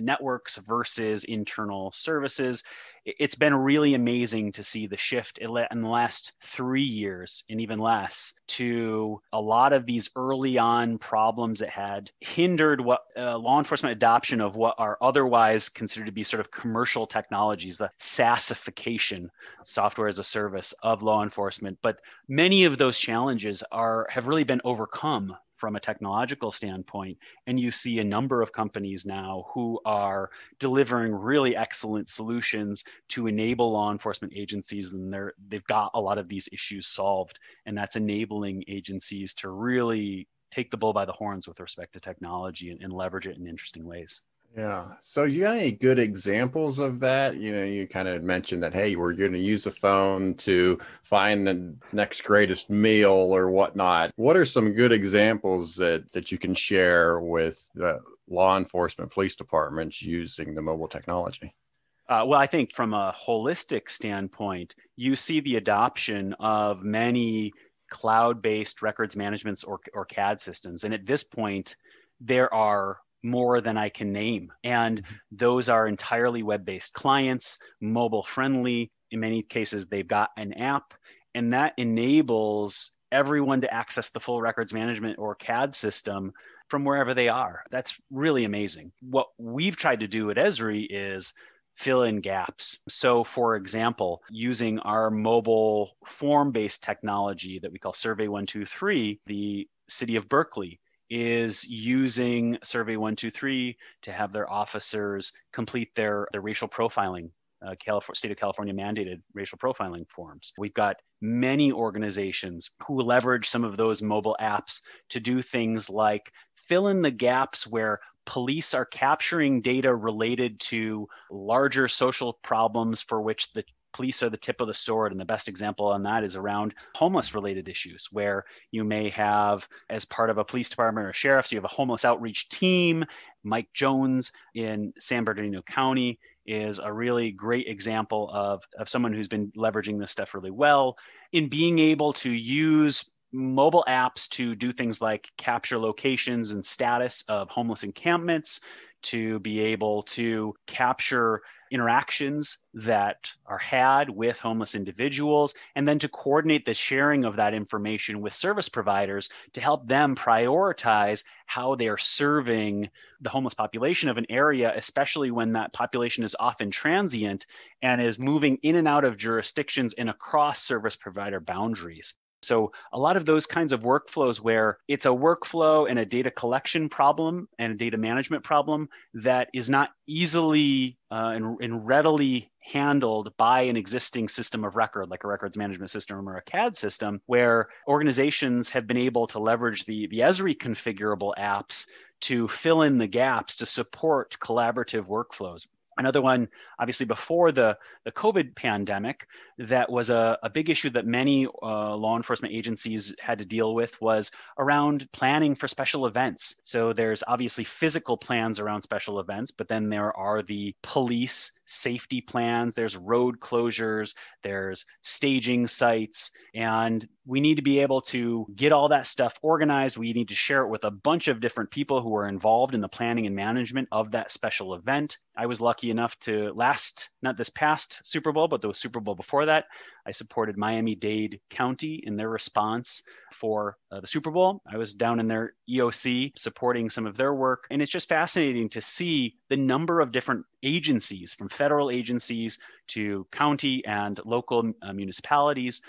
networks versus internal services. It's been really amazing to see the shift in the last 3 years and even less to a lot of these early on problems that had hindered what law enforcement adoption of what are otherwise considered to be sort of commercial technologies, the SaaSification, software as a service of law enforcement. But many of those challenges have really been overcome from a technological standpoint. And you see a number of companies now who are delivering really excellent solutions to enable law enforcement agencies, and they've got a lot of these issues solved. And that's enabling agencies to really take the bull by the horns with respect to technology and leverage it in interesting ways. Yeah. So you got any good examples of that? You know, you kind of mentioned that, hey, we're going to use a phone to find the next greatest meal or whatnot. What are some good examples that you can share with the law enforcement police departments using the mobile technology? Well, I think from a holistic standpoint, you see the adoption of many cloud-based records management or CAD systems. And at this point, there are more than I can name. And those are entirely web-based clients, mobile friendly. In many cases, they've got an app, and that enables everyone to access the full records management or CAD system from wherever they are. That's really amazing. What we've tried to do at Esri is fill in gaps. So for example, using our mobile form-based technology that we call Survey 123, the city of Berkeley is using Survey 123 to have their officers complete their racial profiling, state of California mandated racial profiling forms. We've got many organizations who leverage some of those mobile apps to do things like fill in the gaps where police are capturing data related to larger social problems for which the police are the tip of the sword. And the best example on that is around homeless related issues, where you may have, as part of a police department or sheriff's, you have a homeless outreach team. Mike Jones in San Bernardino County is a really great example of someone who's been leveraging this stuff really well in being able to use mobile apps to do things like capture locations and status of homeless encampments, to be able to capture interactions that are had with homeless individuals, and then to coordinate the sharing of that information with service providers to help them prioritize how they are serving the homeless population of an area, especially when that population is often transient and is moving in and out of jurisdictions and across service provider boundaries. So a lot of those kinds of workflows where it's a workflow and a data collection problem and a data management problem that is not easily and readily handled by an existing system of record, like a records management system or a CAD system, where organizations have been able to leverage the Esri configurable apps to fill in the gaps to support collaborative workflows. Another one, obviously before the COVID pandemic, that was a big issue that many law enforcement agencies had to deal with was around planning for special events. So there's obviously physical plans around special events, but then there are the police safety plans, there's road closures, there's staging sites, and we need to be able to get all that stuff organized. We need to share it with a bunch of different people who are involved in the planning and management of that special event. I was lucky enough to not this past Super Bowl, but the Super Bowl before that, I supported Miami-Dade County in their response for the Super Bowl. I was down in their EOC supporting some of their work. And it's just fascinating to see the number of different agencies, from federal agencies to county and local municipalities,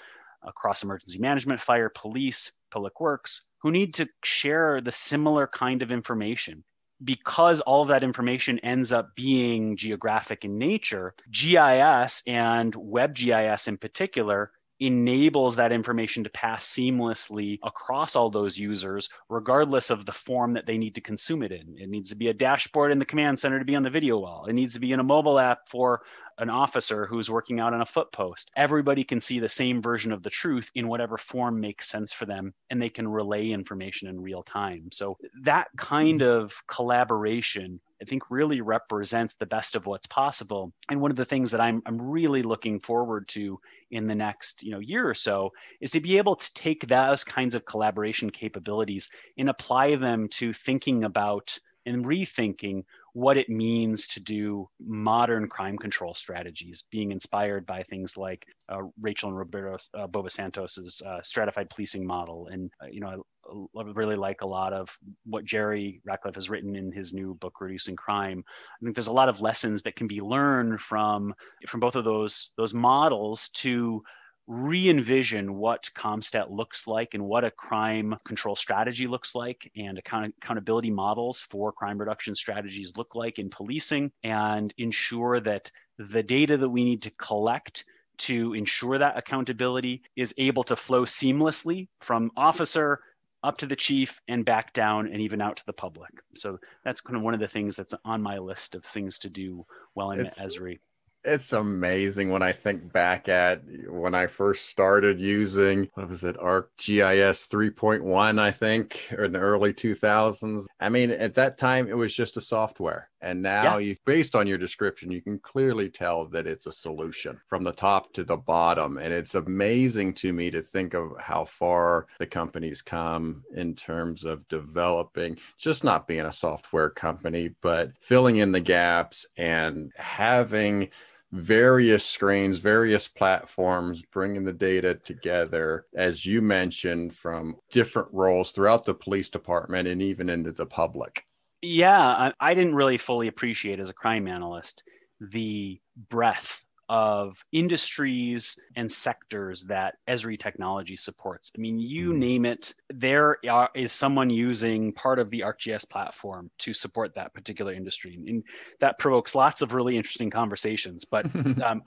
across emergency management, fire, police, public works, who need to share the similar kind of information. Because all of that information ends up being geographic in nature, GIS and WebGIS in particular enables that information to pass seamlessly across all those users, regardless of the form that they need to consume it in. It needs to be a dashboard in the command center to be on the video wall. It needs to be in a mobile app for an officer who's working out on a foot post. Everybody can see the same version of the truth in whatever form makes sense for them, and they can relay information in real time. So that kind of collaboration, I think, really represents the best of what's possible. And one of the things that I'm really looking forward to in the next year or so is to be able to take those kinds of collaboration capabilities and apply them to thinking about and rethinking what it means to do modern crime control strategies, being inspired by things like Rachel and Roberto Boba-Santos's stratified policing model. And, I really like a lot of what Jerry Ratcliffe has written in his new book, Reducing Crime. I think there's a lot of lessons that can be learned from both of those models to re-envision what CompStat looks like and what a crime control strategy looks like, and accountability models for crime reduction strategies look like in policing, and ensure that the data that we need to collect to ensure that accountability is able to flow seamlessly from officer up to the chief and back down and even out to the public. So that's kind of one of the things that's on my list of things to do while I'm at Esri. It's amazing when I think back at when I first started using, ArcGIS 3.1, I think, or in the early 2000s. I mean, at that time, it was just a software. And now, based on your description, you can clearly tell that it's a solution from the top to the bottom. And it's amazing to me to think of how far the company's come in terms of developing, just not being a software company, but filling in the gaps and having various screens, various platforms, bringing the data together, as you mentioned, from different roles throughout the police department and even into the public. Yeah, I didn't really fully appreciate as a crime analyst the breadth of industries and sectors that Esri technology supports. I mean, you name it, there is someone using part of the ArcGIS platform to support that particular industry. And that provokes lots of really interesting conversations. But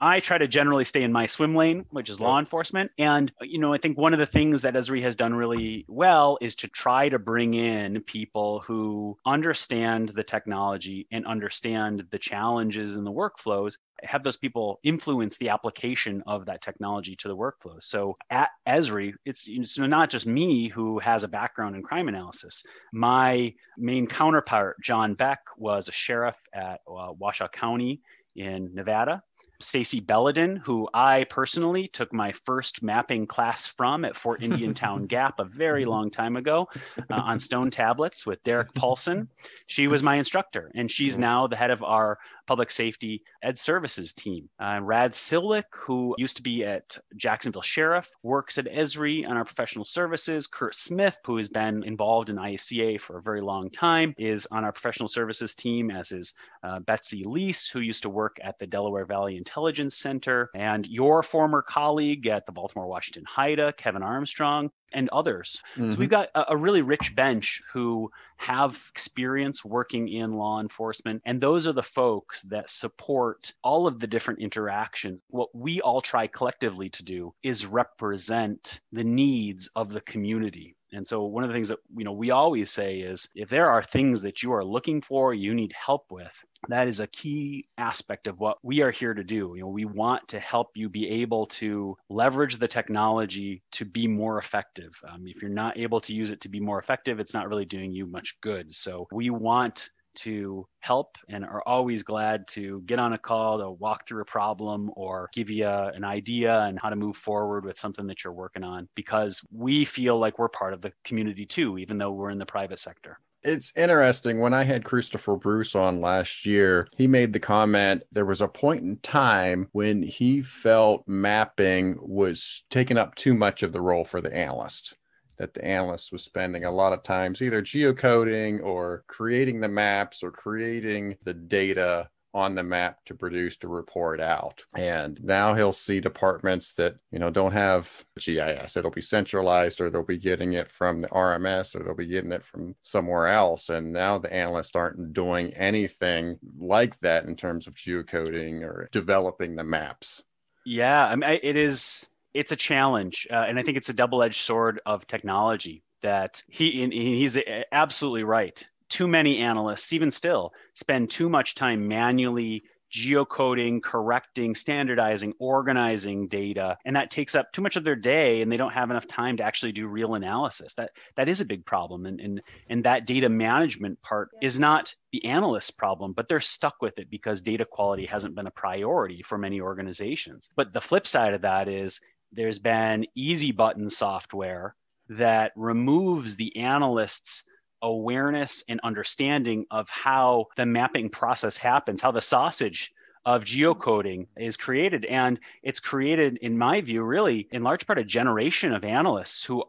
I try to generally stay in my swim lane, which is law enforcement. And, I think one of the things that Esri has done really well is to try to bring in people who understand the technology and understand the challenges in the workflows, have those people influence the application of that technology to the workflow. So at Esri, it's not just me who has a background in crime analysis. My main counterpart, John Beck, was a sheriff at Washoe County in Nevada. Stacy Belledin, who I personally took my first mapping class from at Fort Indiantown Gap a very long time ago on stone tablets with Derek Paulson. She was my instructor, and she's now the head of our public safety ed services team. Rad Sillick, who used to be at Jacksonville Sheriff, works at Esri on our professional services. Kurt Smith, who has been involved in IACA for a very long time, is on our professional services team, as is Betsy Lease, who used to work at the Delaware Valley Intelligence Center, and your former colleague at the Baltimore Washington HIDA, Kevin Armstrong, and others. So we've got a really rich bench who have experience working in law enforcement. And those are the folks that support all of the different interactions. What we all try collectively to do is represent the needs of the community. And so one of the things that we always say is, if there are things that you are looking for, you need help with, that is a key aspect of what we are here to do. We want to help you be able to leverage the technology to be more effective. If you're not able to use it to be more effective, it's not really doing you much good. So we want to help and are always glad to get on a call to walk through a problem or give you an idea on how to move forward with something that you're working on, because we feel like we're part of the community too, even though we're in the private sector. It's interesting. When I had Christopher Bruce on last year, he made the comment there was a point in time when he felt mapping was taking up too much of the role for the analyst, that the analyst was spending a lot of times either geocoding or creating the maps or creating the data on the map to report out. And now he'll see departments that, don't have GIS. It'll be centralized, or they'll be getting it from the RMS, or they'll be getting it from somewhere else. And now the analysts aren't doing anything like that in terms of geocoding or developing the maps. Yeah, I mean, it's a challenge. And I think it's a double-edged sword of technology that he's absolutely right. Too many analysts, even still, spend too much time manually geocoding, correcting, standardizing, organizing data. And that takes up too much of their day, and they don't have enough time to actually do real analysis. That is a big problem. And that data management part is not the analyst's problem, but they're stuck with it because data quality hasn't been a priority for many organizations. But the flip side of that is there's been easy button software that removes the analyst's awareness and understanding of how the mapping process happens, how the sausage of geocoding is created. And it's created, in my view, really in large part a generation of analysts who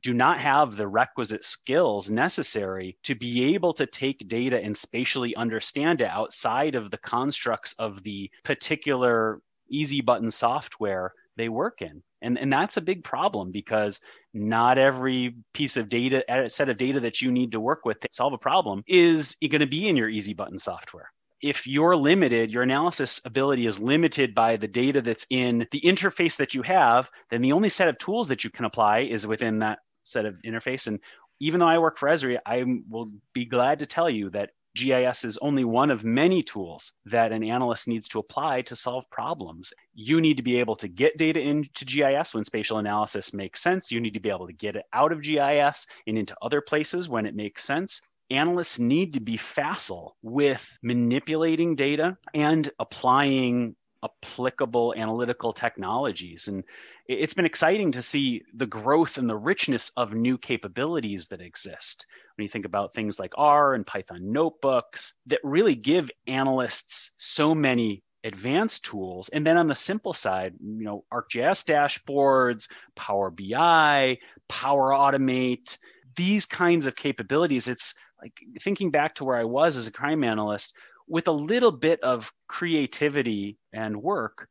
do not have the requisite skills necessary to be able to take data and spatially understand it outside of the constructs of the particular easy button software they work in. And that's a big problem, because not every piece of data, set of data that you need to work with to solve a problem is going to be in your easy button software. If you're limited, your analysis ability is limited by the data that's in the interface that you have, then the only set of tools that you can apply is within that set of interface. And even though I work for Esri, I will be glad to tell you that GIS is only one of many tools that an analyst needs to apply to solve problems. You need to be able to get data into GIS when spatial analysis makes sense. You need to be able to get it out of GIS and into other places when it makes sense. Analysts need to be facile with manipulating data and applying applicable analytical technologies. And it's been exciting to see the growth and the richness of new capabilities that exist. When you think about things like R and Python notebooks that really give analysts so many advanced tools. And then on the simple side, ArcGIS dashboards, Power BI, Power Automate, these kinds of capabilities. It's like thinking back to where I was as a crime analyst, with a little bit of creativity and work,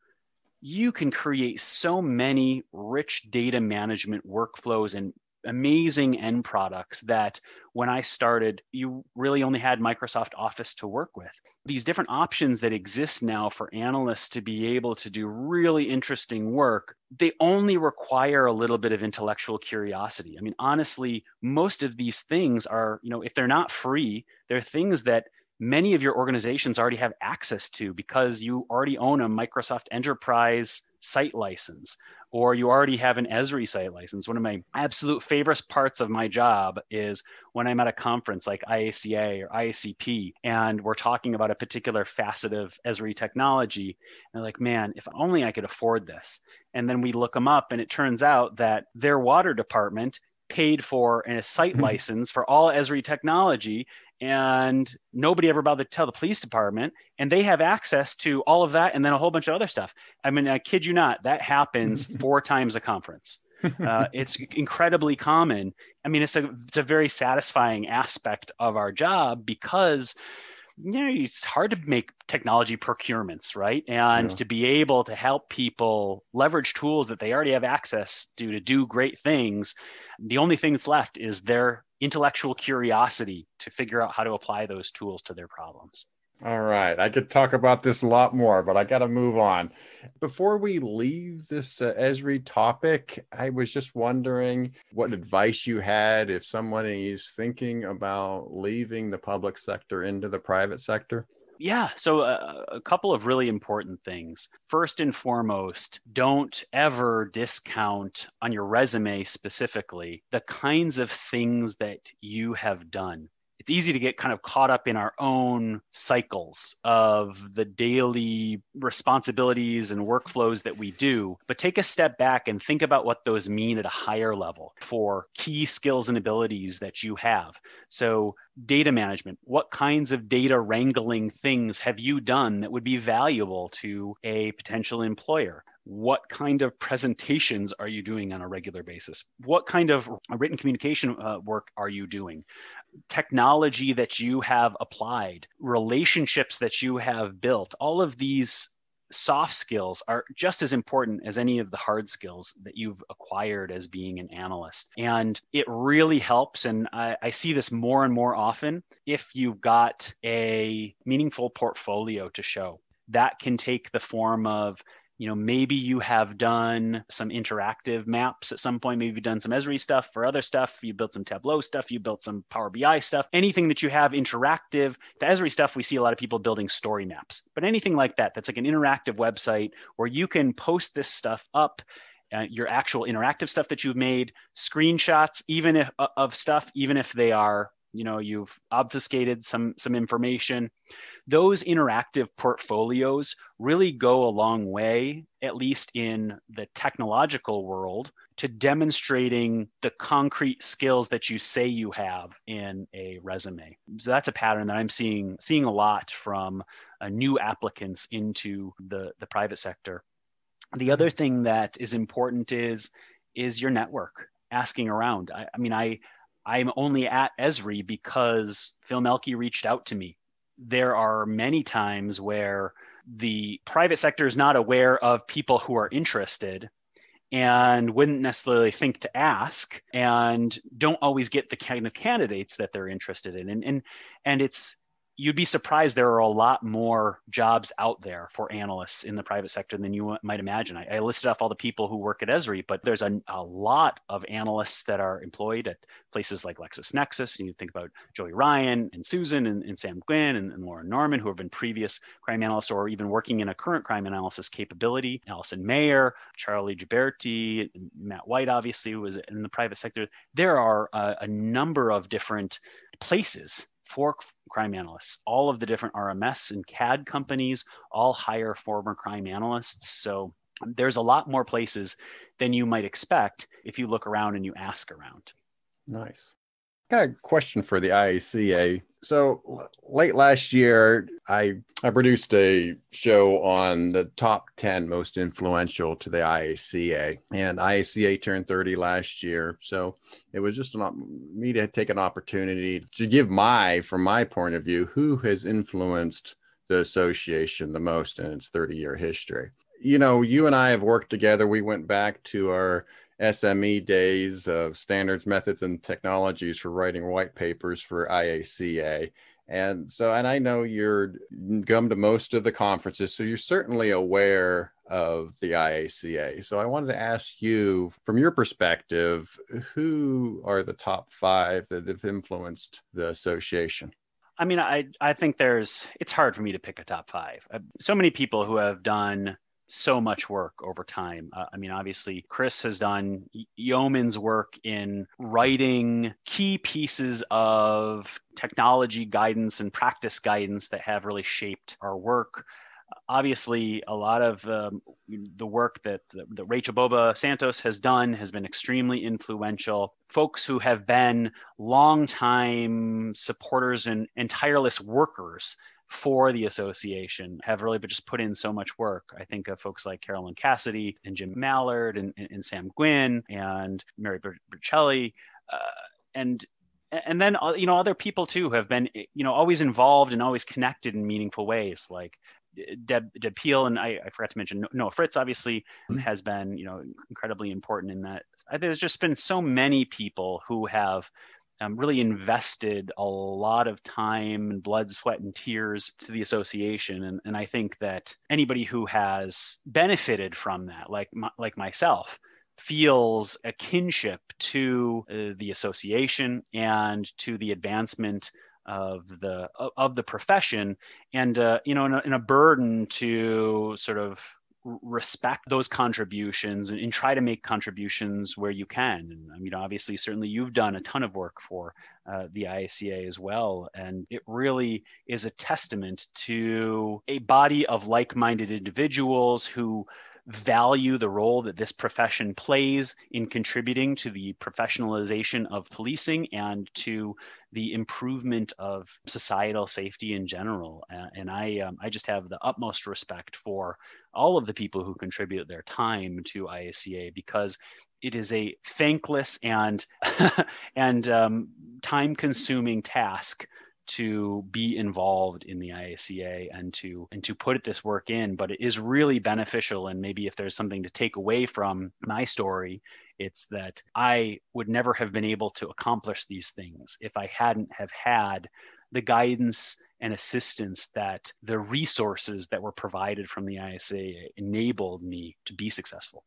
you can create so many rich data management workflows and amazing end products that when I started, you really only had Microsoft Office to work with. These different options that exist now for analysts to be able to do really interesting work, they only require a little bit of intellectual curiosity. I mean, honestly, most of these things are, if they're not free, they're things that many of your organizations already have access to because you already own a Microsoft Enterprise site license, or you already have an Esri site license. One of my absolute favorite parts of my job is when I'm at a conference like IACA or IACP, and we're talking about a particular facet of Esri technology, and they're like, man, if only I could afford this. And then we look them up, and it turns out that their water department paid for a site license for all Esri technology, and nobody ever bothered to tell the police department, and they have access to all of that and then a whole bunch of other stuff. I mean, I kid you not, that happens 4 times a conference. It's incredibly common. I mean, it's a very satisfying aspect of our job because it's hard to make technology procurements, right? And to be able to help people leverage tools that they already have access to do great things, the only thing that's left is their intellectual curiosity to figure out how to apply those tools to their problems. All right. I could talk about this a lot more, but I got to move on. Before we leave this Esri topic, I was just wondering what advice you had if someone is thinking about leaving the public sector into the private sector. Yeah, so a couple of really important things. First and foremost, don't ever discount on your resume specifically the kinds of things that you have done. It's easy to get kind of caught up in our own cycles of the daily responsibilities and workflows that we do, but take a step back and think about what those mean at a higher level for key skills and abilities that you have. So data management, what kinds of data wrangling things have you done that would be valuable to a potential employer? What kind of presentations are you doing on a regular basis? What kind of written communication work are you doing? Technology that you have applied, relationships that you have built, all of these soft skills are just as important as any of the hard skills that you've acquired as being an analyst. And it really helps. And I see this more and more often if you've got a meaningful portfolio to show. That can take the form of, maybe you have done some interactive maps at some point. Maybe you've done some Esri stuff for other stuff. You built some Tableau stuff. You built some Power BI stuff. Anything that you have interactive. The Esri stuff, we see a lot of people building story maps. But anything like that, that's like an interactive website where you can post this stuff up, your actual interactive stuff that you've made, screenshots, even if of stuff, even if they are, you've obfuscated some information. Those interactive portfolios really go a long way, at least in the technological world, to demonstrating the concrete skills that you say you have in a resume. So that's a pattern that I'm seeing a lot from new applicants into the private sector. The other thing that is important is your network, asking around. I'm only at Esri because Phil Melke reached out to me. There are many times where the private sector is not aware of people who are interested and wouldn't necessarily think to ask and don't always get the kind of candidates that they're interested in. And you'd be surprised there are a lot more jobs out there for analysts in the private sector than you might imagine. I listed off all the people who work at Esri, but there's a lot of analysts that are employed at places like LexisNexis. And you think about Joey Ryan and Susan and Sam Gwynn and Lauren Norman, who have been previous crime analysts or even working in a current crime analysis capability. Allison Mayer, Charlie Ghiberti, Matt White, obviously, who was in the private sector. There are a number of different places for crime analysts. All of the different RMS and CAD companies all hire former crime analysts. So there's a lot more places than you might expect if you look around and you ask around. Nice. Got a question for the IACA. So late last year, I produced a show on the top 10 most influential to the IACA, and IACA turned 30 last year. So it was just me to take an opportunity to give from my point of view, who has influenced the association the most in its 30-year history. You and I have worked together. We went back to our SME days of standards, methods, and technologies for writing white papers for IACA. And I know you're come to most of the conferences, so you're certainly aware of the IACA. So I wanted to ask you, from your perspective, who are the top 5 that have influenced the association? I think it's hard for me to pick a top 5. So many people who have done so much work over time. Obviously, Chris has done yeoman's work in writing key pieces of technology guidance and practice guidance that have really shaped our work. Obviously, a lot of the work that Rachel Boba Santos has done has been extremely influential. Folks who have been longtime supporters and tireless workers for the association have really just put in so much work. I think of folks like Carolyn Cassidy and Jim Mallard and Sam Gwynn and Mary Bercelli, and then other people too have been always involved and always connected in meaningful ways, like Deb Peel, and I forgot to mention Noah Fritz obviously has been incredibly important in that. There's just been so many people who have really invested a lot of time and blood, sweat, and tears to the association. And I think that anybody who has benefited from that, like myself, feels a kinship to the association and to the advancement of the profession, and in a burden to sort of respect those contributions and try to make contributions where you can. And obviously, certainly you've done a ton of work for the IACA as well, and it really is a testament to a body of like-minded individuals who value the role that this profession plays in contributing to the professionalization of policing and to the improvement of societal safety in general. And I just have the utmost respect for all of the people who contribute their time to IACA, because it is a thankless and time-consuming task to be involved in the IACA and to put this work in. But it is really beneficial. And maybe if there's something to take away from my story, it's that I would never have been able to accomplish these things if I hadn't have had the guidance and assistance that the resources that were provided from the IACA enabled me to be successful.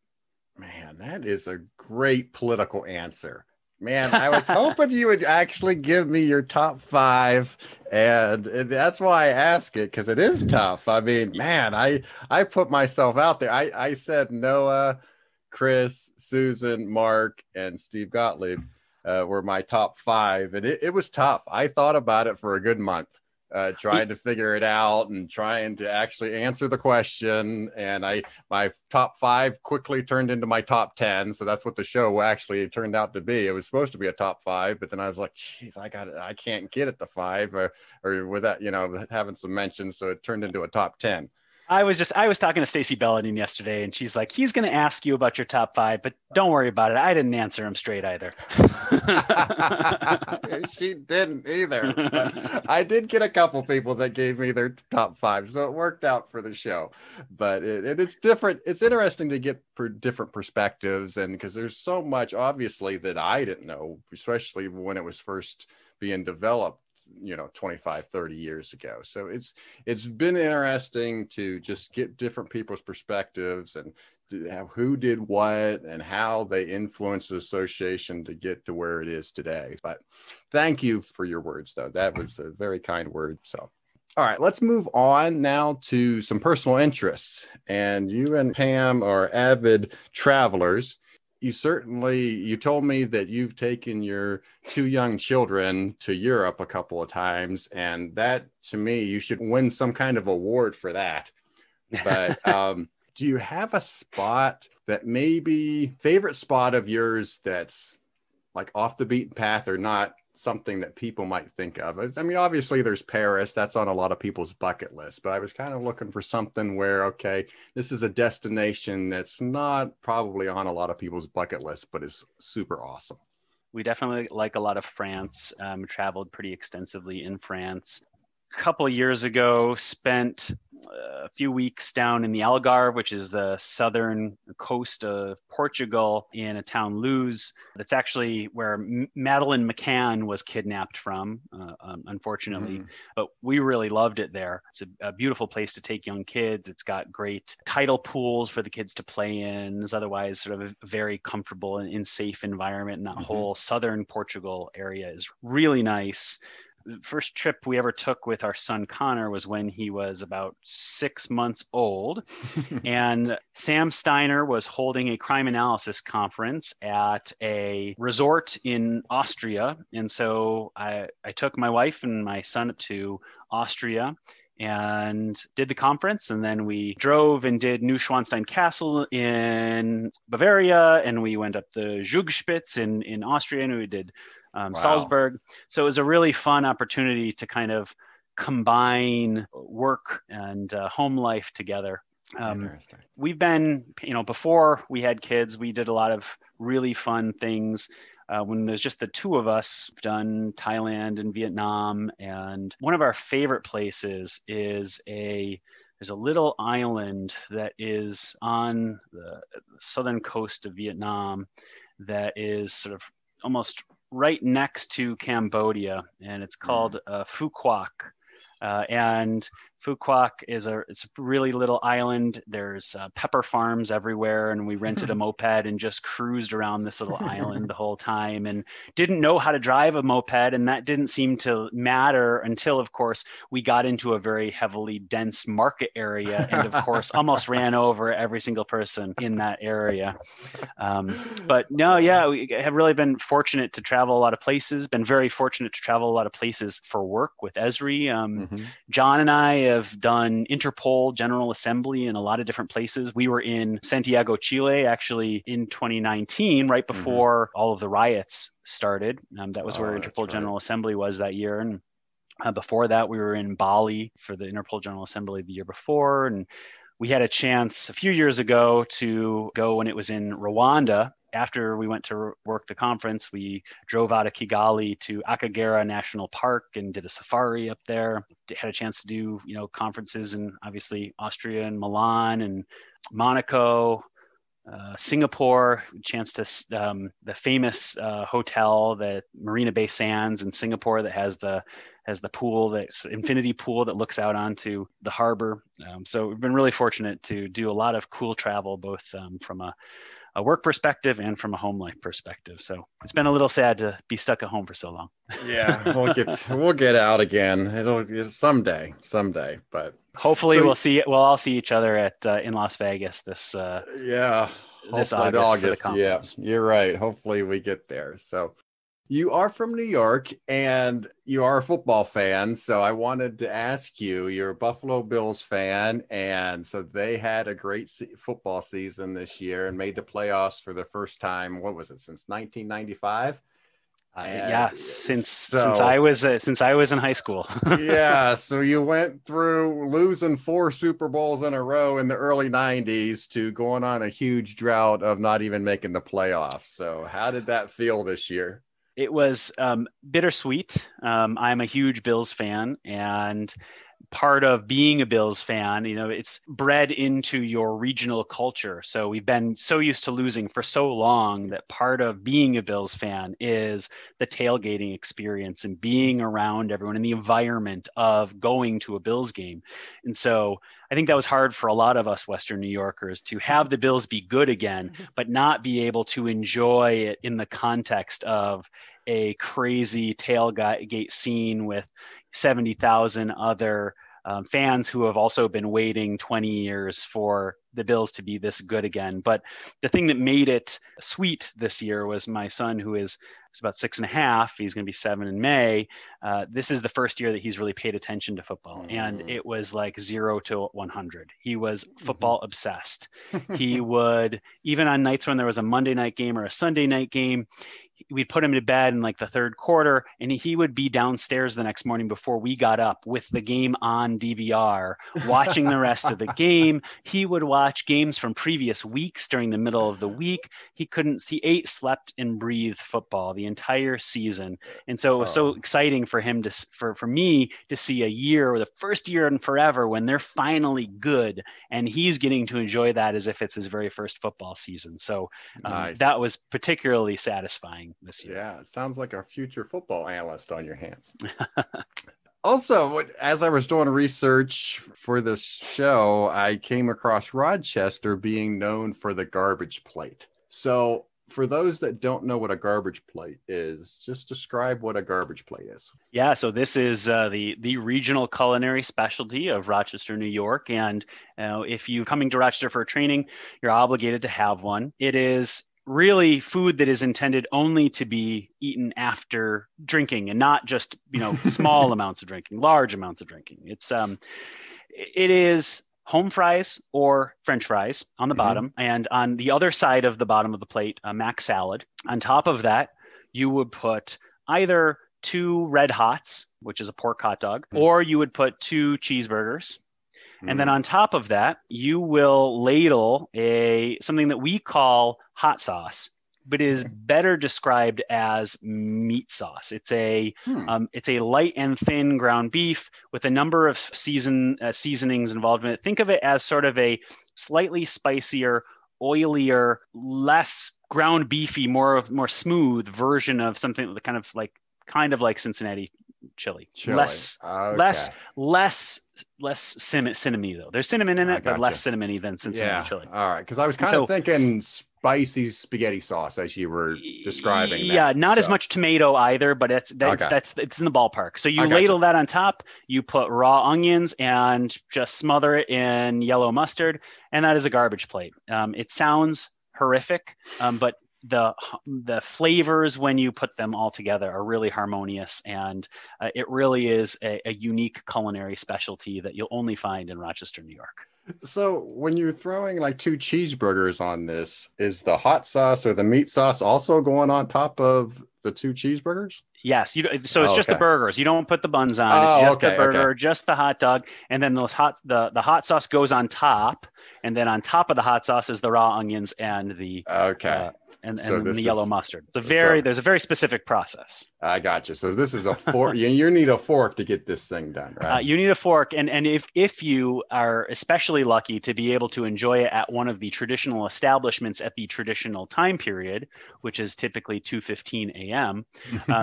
Man, that is a great political answer. Man, I was hoping you would actually give me your top 5, and that's why I ask it, because it is tough. I mean, man, I put myself out there. I said Noah, Chris, Susan, Mark, and Steve Gottlieb were my top 5, and it was tough. I thought about it for a good month, trying to figure it out and trying to actually answer the question. And my top 5 quickly turned into my top 10. So that's what the show actually turned out to be. It was supposed to be a top 5, but then I was like, geez, I can't get it to 5 or with that, having some mentions. So it turned into a top 10. I was talking to Stacy Belledin yesterday, and she's like, he's going to ask you about your top 5, but don't worry about it. I didn't answer him straight either. She didn't either. But I did get a couple people that gave me their top 5, so it worked out for the show. But it's different. It's interesting to get different perspectives, and because there's so much, obviously, that I didn't know, especially when it was first being developed, 25, 30 years ago. So it's been interesting to just get different people's perspectives and who did what and how they influenced the association to get to where it is today. But thank you for your words, though. That was a very kind word. So, all right, let's move on now to some personal interests. And you and Pam are avid travelers. You told me that you've taken your 2 young children to Europe a couple of times, and that, to me, you should win some kind of award for that. But do you have a spot that maybe favorite spot of yours that's like off the beaten path or not something that people might think of? I mean, obviously there's Paris. That's on a lot of people's bucket list, but I was kind of looking for something where, okay, this is a destination that's not probably on a lot of people's bucket list, but is super awesome. We definitely like a lot of France. Traveled pretty extensively in France. A couple of years ago, spent a few weeks down in the Algarve, which is the southern coast of Portugal, in a town, Luz. That's actually where Madeleine McCann was kidnapped from, unfortunately. But we really loved it there. It's a beautiful place to take young kids. It's got great tidal pools for the kids to play in. It's otherwise sort of a very comfortable and safe environment. And that whole southern Portugal area is really nice. The first trip we ever took with our son Connor was when he was about 6 months old. And Sam Steiner was holding a crime analysis conference at a resort in Austria. And so I took my wife and my son up to Austria and did the conference. And then we drove and did Neuschwanstein Castle in Bavaria. And we went up the Zugspitze in Austria, and we did Salzburg. So it was a really fun opportunity to kind of combine work and home life together. Interesting. We've been, before we had kids, we did a lot of really fun things. When there's just the 2 of us, we've done Thailand and Vietnam. And one of our favorite places is there's a little island that is on the southern coast of Vietnam that is sort of almost right next to Cambodia, and it's called Phu Quoc. And Phu Quoc it's a really little island. There's pepper farms everywhere, and we rented a moped and just cruised around this little island the whole time, and didn't know how to drive a moped, and that didn't seem to matter until, of course, we got into a very heavily dense market area, and of course, almost ran over every single person in that area. But no, yeah, we have really been fortunate to travel a lot of places. Been very fortunate to travel a lot of places for work with Esri. John and I have done Interpol General Assembly in a lot of different places. We were in Santiago, Chile, actually in 2019, right before all of the riots started. That was where Interpol General Assembly was that year. And before that, we were in Bali for the Interpol General Assembly the year before. And we had a chance a few years ago to go when it was in Rwanda. After we went to work the conference, we drove out of Kigali to Akagera National Park and did a safari up there. Had a chance to do, conferences in obviously Austria and Milan and Monaco, Singapore. Chance to the famous hotel, the Marina Bay Sands in Singapore, that has the pool, that's infinity pool that looks out onto the harbor. So we've been really fortunate to do a lot of cool travel, both from a work perspective and from a home life perspective. So it's been a little sad to be stuck at home for so long. Yeah, we'll get out again. It'll someday, but hopefully we'll all see each other at in Las Vegas this August for the conference. Yeah, you're right. Hopefully we get there. So you are from New York and you are a football fan. So I wanted to ask you, you're a Buffalo Bills fan. And so they had a great football season this year and made the playoffs for the first time. What was it, since 1995? Since I was in high school. Yeah, so you went through losing 4 Super Bowls in a row in the early 90s to going on a huge drought of not even making the playoffs. So how did that feel this year? It was bittersweet. I'm a huge Bills fan, and part of being a Bills fan, it's bred into your regional culture. So we've been so used to losing for so long that part of being a Bills fan is the tailgating experience and being around everyone in the environment of going to a Bills game. And so I think that was hard for a lot of us Western New Yorkers to have the Bills be good again, but not be able to enjoy it in the context of a crazy tailgate scene with 70,000 other fans who have also been waiting 20 years for the Bills to be this good again. But the thing that made it sweet this year was my son, who is about 6.5. He's going to be 7 in May. This is the first year that he's really paid attention to football. And it was like 0 to 100. He was football obsessed. He would, even on nights when there was a Monday night game or a Sunday night game, we'd put him to bed in like the third quarter, and he would be downstairs the next morning before we got up with the game on DVR, watching the rest of the game. He would watch games from previous weeks during the middle of the week. He ate, slept, and breathed football the entire season. And so it was so exciting for him for me to see a year, or the first year in forever, when they're finally good, and he's getting to enjoy that as if it's his very first football season. So nice. That was particularly satisfying this year. Yeah, it sounds like a future football analyst on your hands. Also, as I was doing research for this show, I came across Rochester being known for the garbage plate. So for those that don't know what a garbage plate is, just describe what a garbage plate is. Yeah, so this is the regional culinary specialty of Rochester, New York. And if you're coming to Rochester for a training, you're obligated to have one. It is really food that is intended only to be eaten after drinking, and not just, small amounts of drinking, large amounts of drinking. It is home fries or French fries on the bottom, and on the other side of the bottom of the plate, a mac salad. On top of that, you would put either 2 Red Hots, which is a pork hot dog, or you would put 2 cheeseburgers. And then on top of that, you will ladle something that we call hot sauce, but is better described as meat sauce. It's a light and thin ground beef with a number of seasonings involved in it. Think of it as sort of a slightly spicier, oilier, less ground beefy, more smooth version of something kind of like Cincinnati chili. Less cinnamony though. There's cinnamon in it, but less cinnamony than Cincinnati chili. All right, because I was kind of thinking spicy spaghetti sauce as you were describing that. Yeah, not as much tomato either, but it's in the ballpark. So you ladle that on top, you put raw onions and just smother it in yellow mustard, and that is a garbage plate. It sounds horrific, but the flavors when you put them all together are really harmonious, and it really is a unique culinary specialty that you'll only find in Rochester, New York. So when you're throwing like 2 cheeseburgers on this, is the hot sauce or the meat sauce also going on top of the 2 cheeseburgers? Yes. So it's just the burgers. You don't put the buns on. It's just the burger, just the hot dog. And then the hot sauce goes on top. And then on top of the hot sauce is the raw onions and the the yellow mustard. There's a very specific process. I got you. So this is a fork. you need a fork to get this thing done, right? You need a fork, and if you are especially lucky to be able to enjoy it at one of the traditional establishments at the traditional time period, which is typically 2:15 a.m.,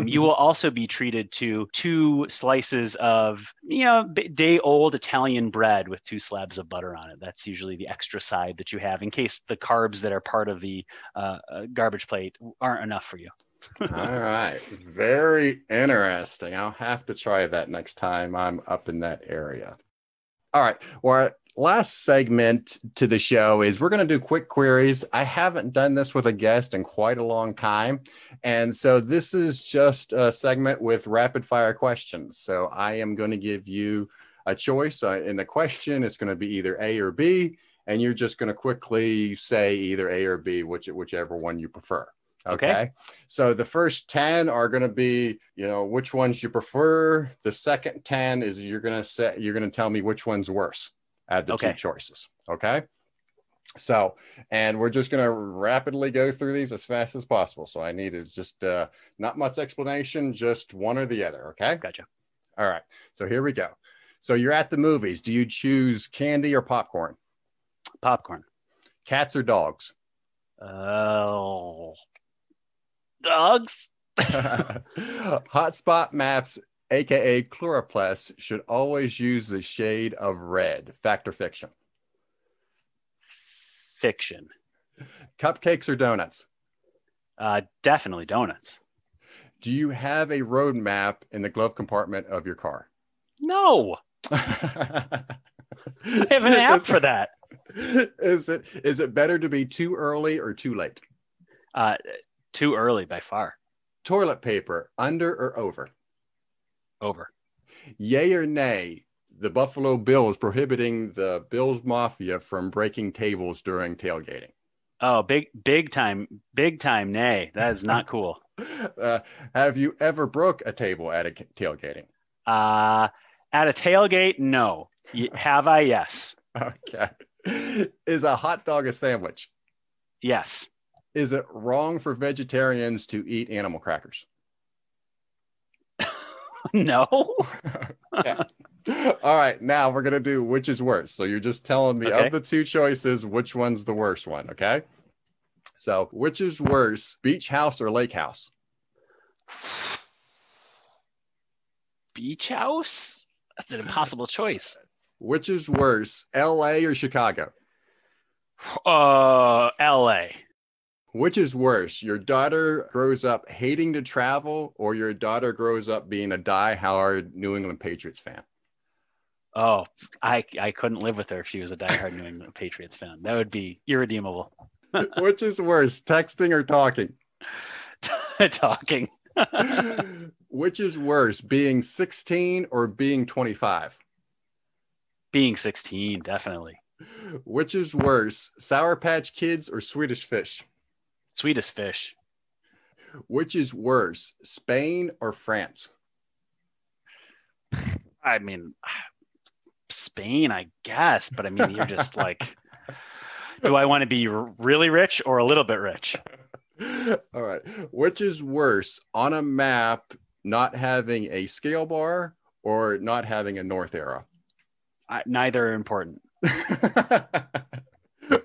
you will also be treated to 2 slices of day-old Italian bread with 2 slabs of butter on it. That's usually the extra side that you have in case the carbs that are part of the garbage plate aren't enough for you. All right. Very interesting. I'll have to try that next time I'm up in that area. All right. Well, our last segment to the show is we're going to do quick queries. I haven't done this with a guest in quite a long time. And so this is just a segment with rapid fire questions. So I am going to give you a choice in the question. It's going to be either A or B. And you're just going to quickly say either A or B, whichever one you prefer. Okay. So the first 10 are going to be, which ones you prefer. The second 10 is you're going to tell me which one's worse out of the 2 choices. Okay. So, and we're just going to rapidly go through these as fast as possible. So I need is just not much explanation, just one or the other. Okay. Gotcha. All right. So here we go. So you're at the movies. Do you choose candy or popcorn? Popcorn. Cats or dogs? Oh, dogs. Hotspot maps, aka chloroplast, should always use the shade of red. Fact or fiction? Fiction. Cupcakes or donuts? Definitely donuts. Do you have a road map in the glove compartment of your car? No. I have an app for that. Is it better to be too early or too late? Too early by far. Toilet paper, under or over? Over. Yay or nay, the Buffalo Bills prohibiting the Bills Mafia from breaking tables during tailgating? Oh, big time nay. That is not cool. Have you ever broke a table at a tailgating? At a tailgate, no. Have I? Yes. Okay. Is a hot dog a sandwich? Yes. Is it wrong for vegetarians to eat animal crackers? No. Yeah. All right. Now we're going to do which is worse. So you're just telling me of the 2 choices, which one's the worst one. Okay. So which is worse, beach house or lake house? Beach house? That's an impossible choice. Which is worse, LA or Chicago? LA. Which is worse, your daughter grows up hating to travel or your daughter grows up being a die-hard New England Patriots fan? Oh, I couldn't live with her if she was a die-hard New England Patriots fan. That would be irredeemable. Which is worse, texting or talking? Talking. Which is worse, being 16 or being 25? Being 16, definitely. Which is worse, Sour Patch Kids or Swedish Fish? Swedish Fish. Which is worse, Spain or France? I mean, Spain, I guess. But I mean, you're just like, do I want to be really rich or a little bit rich? All right. Which is worse, on a map, not having a scale bar or not having a north arrow? Neither are important.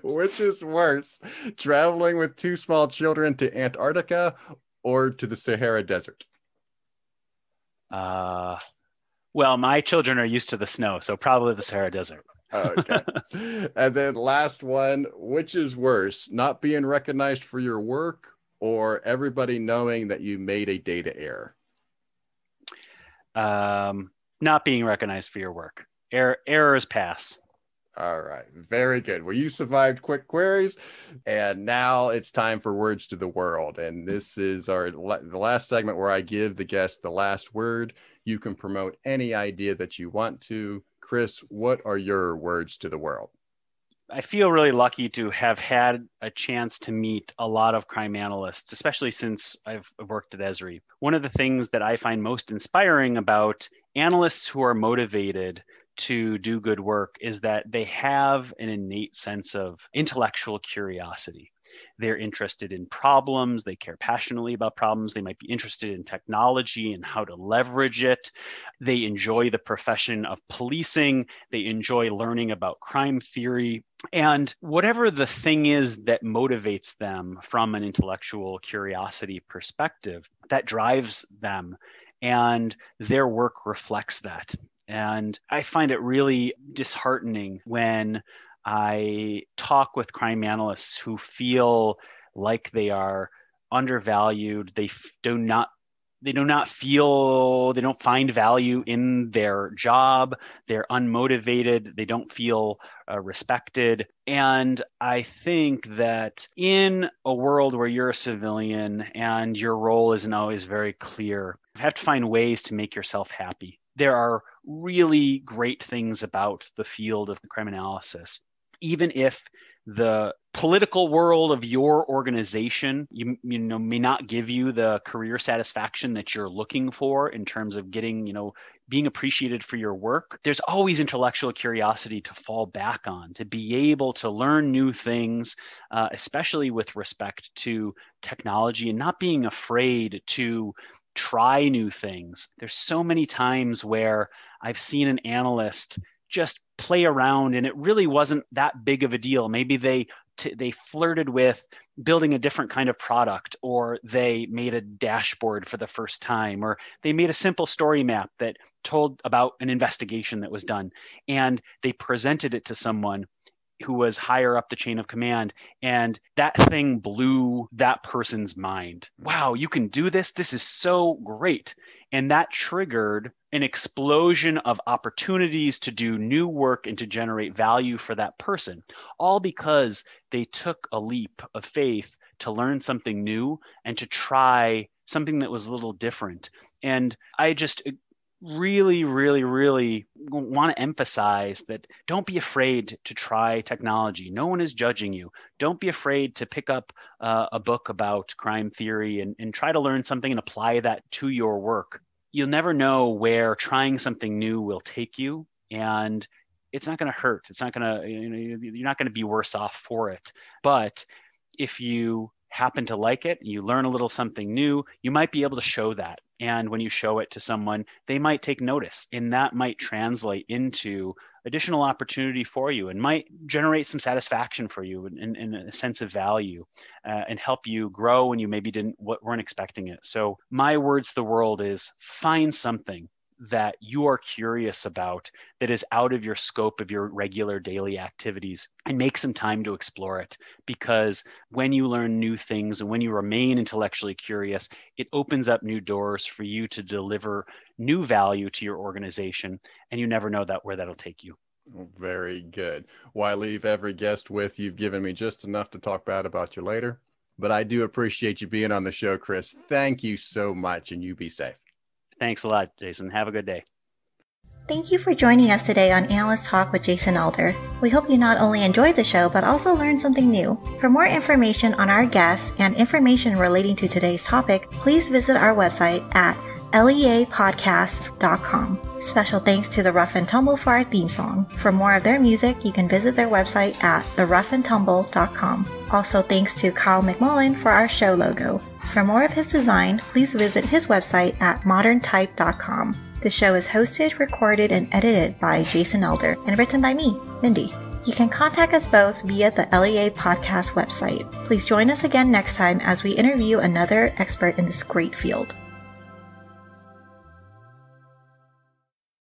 Which is worse, traveling with two small children to Antarctica or to the Sahara Desert? Well, my children are used to the snow, so probably the Sahara Desert. Okay. And then last one, which is worse, not being recognized for your work or everybody knowing that you made a data error? Not being recognized for your work. Errors pass. All right. Very good. Well, you survived quick queries, and now it's time for words to the world. And this is the last segment where I give the guest the last word. You can promote any idea that you want to. Chris, what are your words to the world? I feel really lucky to have had a chance to meet a lot of crime analysts, especially since I've worked at Esri. One of the things that I find most inspiring about analysts who are motivated to do good work is that they have an innate sense of intellectual curiosity. They're interested in problems. They care passionately about problems. They might be interested in technology and how to leverage it. They enjoy the profession of policing. They enjoy learning about crime theory. And whatever the thing is that motivates them from an intellectual curiosity perspective, that drives them. And their work reflects that. And I find it really disheartening when I talk with crime analysts who feel like they are undervalued. They don't find value in their job. They're unmotivated. They don't feel respected. And I think that in a world where you're a civilian and your role isn't always very clear, you have to find ways to make yourself happy. There are really great things about the field of crime analysis. Even if the political world of your organization, may not give you the career satisfaction that you're looking for in terms of getting, being appreciated for your work, there's always intellectual curiosity to fall back on, to be able to learn new things, especially with respect to technology, and not being afraid to try new things. There's so many times where I've seen an analyst just play around and it really wasn't that big of a deal. Maybe they flirted with building a different kind of product, or they made a dashboard for the first time, or they made a simple story map that told about an investigation that was done, and they presented it to someone who was higher up the chain of command, and that thing blew that person's mind. Wow, you can do this? This is so great. And that triggered an explosion of opportunities to do new work and to generate value for that person, all because they took a leap of faith to learn something new and to try something that was a little different. And I just really, really, really want to emphasize that don't be afraid to try technology. No one is judging you. Don't be afraid to pick up a book about crime theory and try to learn something and apply that to your work. You'll never know where trying something new will take you, and it's not going to hurt. It's not going to, you're not going to be worse off for it. But if you happen to like it, you learn a little something new, you might be able to show that. And when you show it to someone, they might take notice, and that might translate into additional opportunity for you and might generate some satisfaction for you and a sense of value and help you grow when you maybe weren't expecting it. So my words to the world is find something that you are curious about that is out of your scope of your regular daily activities, and make some time to explore it. Because when you learn new things and when you remain intellectually curious, it opens up new doors for you to deliver new value to your organization, and you never know where that'll take you. Very good. Well, I leave every guest with, you've given me just enough to talk bad about you later, but I do appreciate you being on the show, Chris. Thank you so much, and you be safe. Thanks a lot, Jason. Have a good day. Thank you for joining us today on Analyst Talk with Jason Elder. We hope you not only enjoyed the show, but also learned something new. For more information on our guests and information relating to today's topic, please visit our website at leapodcast.com. Special thanks to the Rough and Tumble for our theme song. For more of their music, you can visit their website at theroughandtumble.com. Also thanks to Kyle McMullen for our show logo. For more of his design, please visit his website at moderntype.com. The show is hosted, recorded, and edited by Jason Elder and written by me, Mindy. You can contact us both via the LEA podcast website. Please join us again next time as we interview another expert in this great field.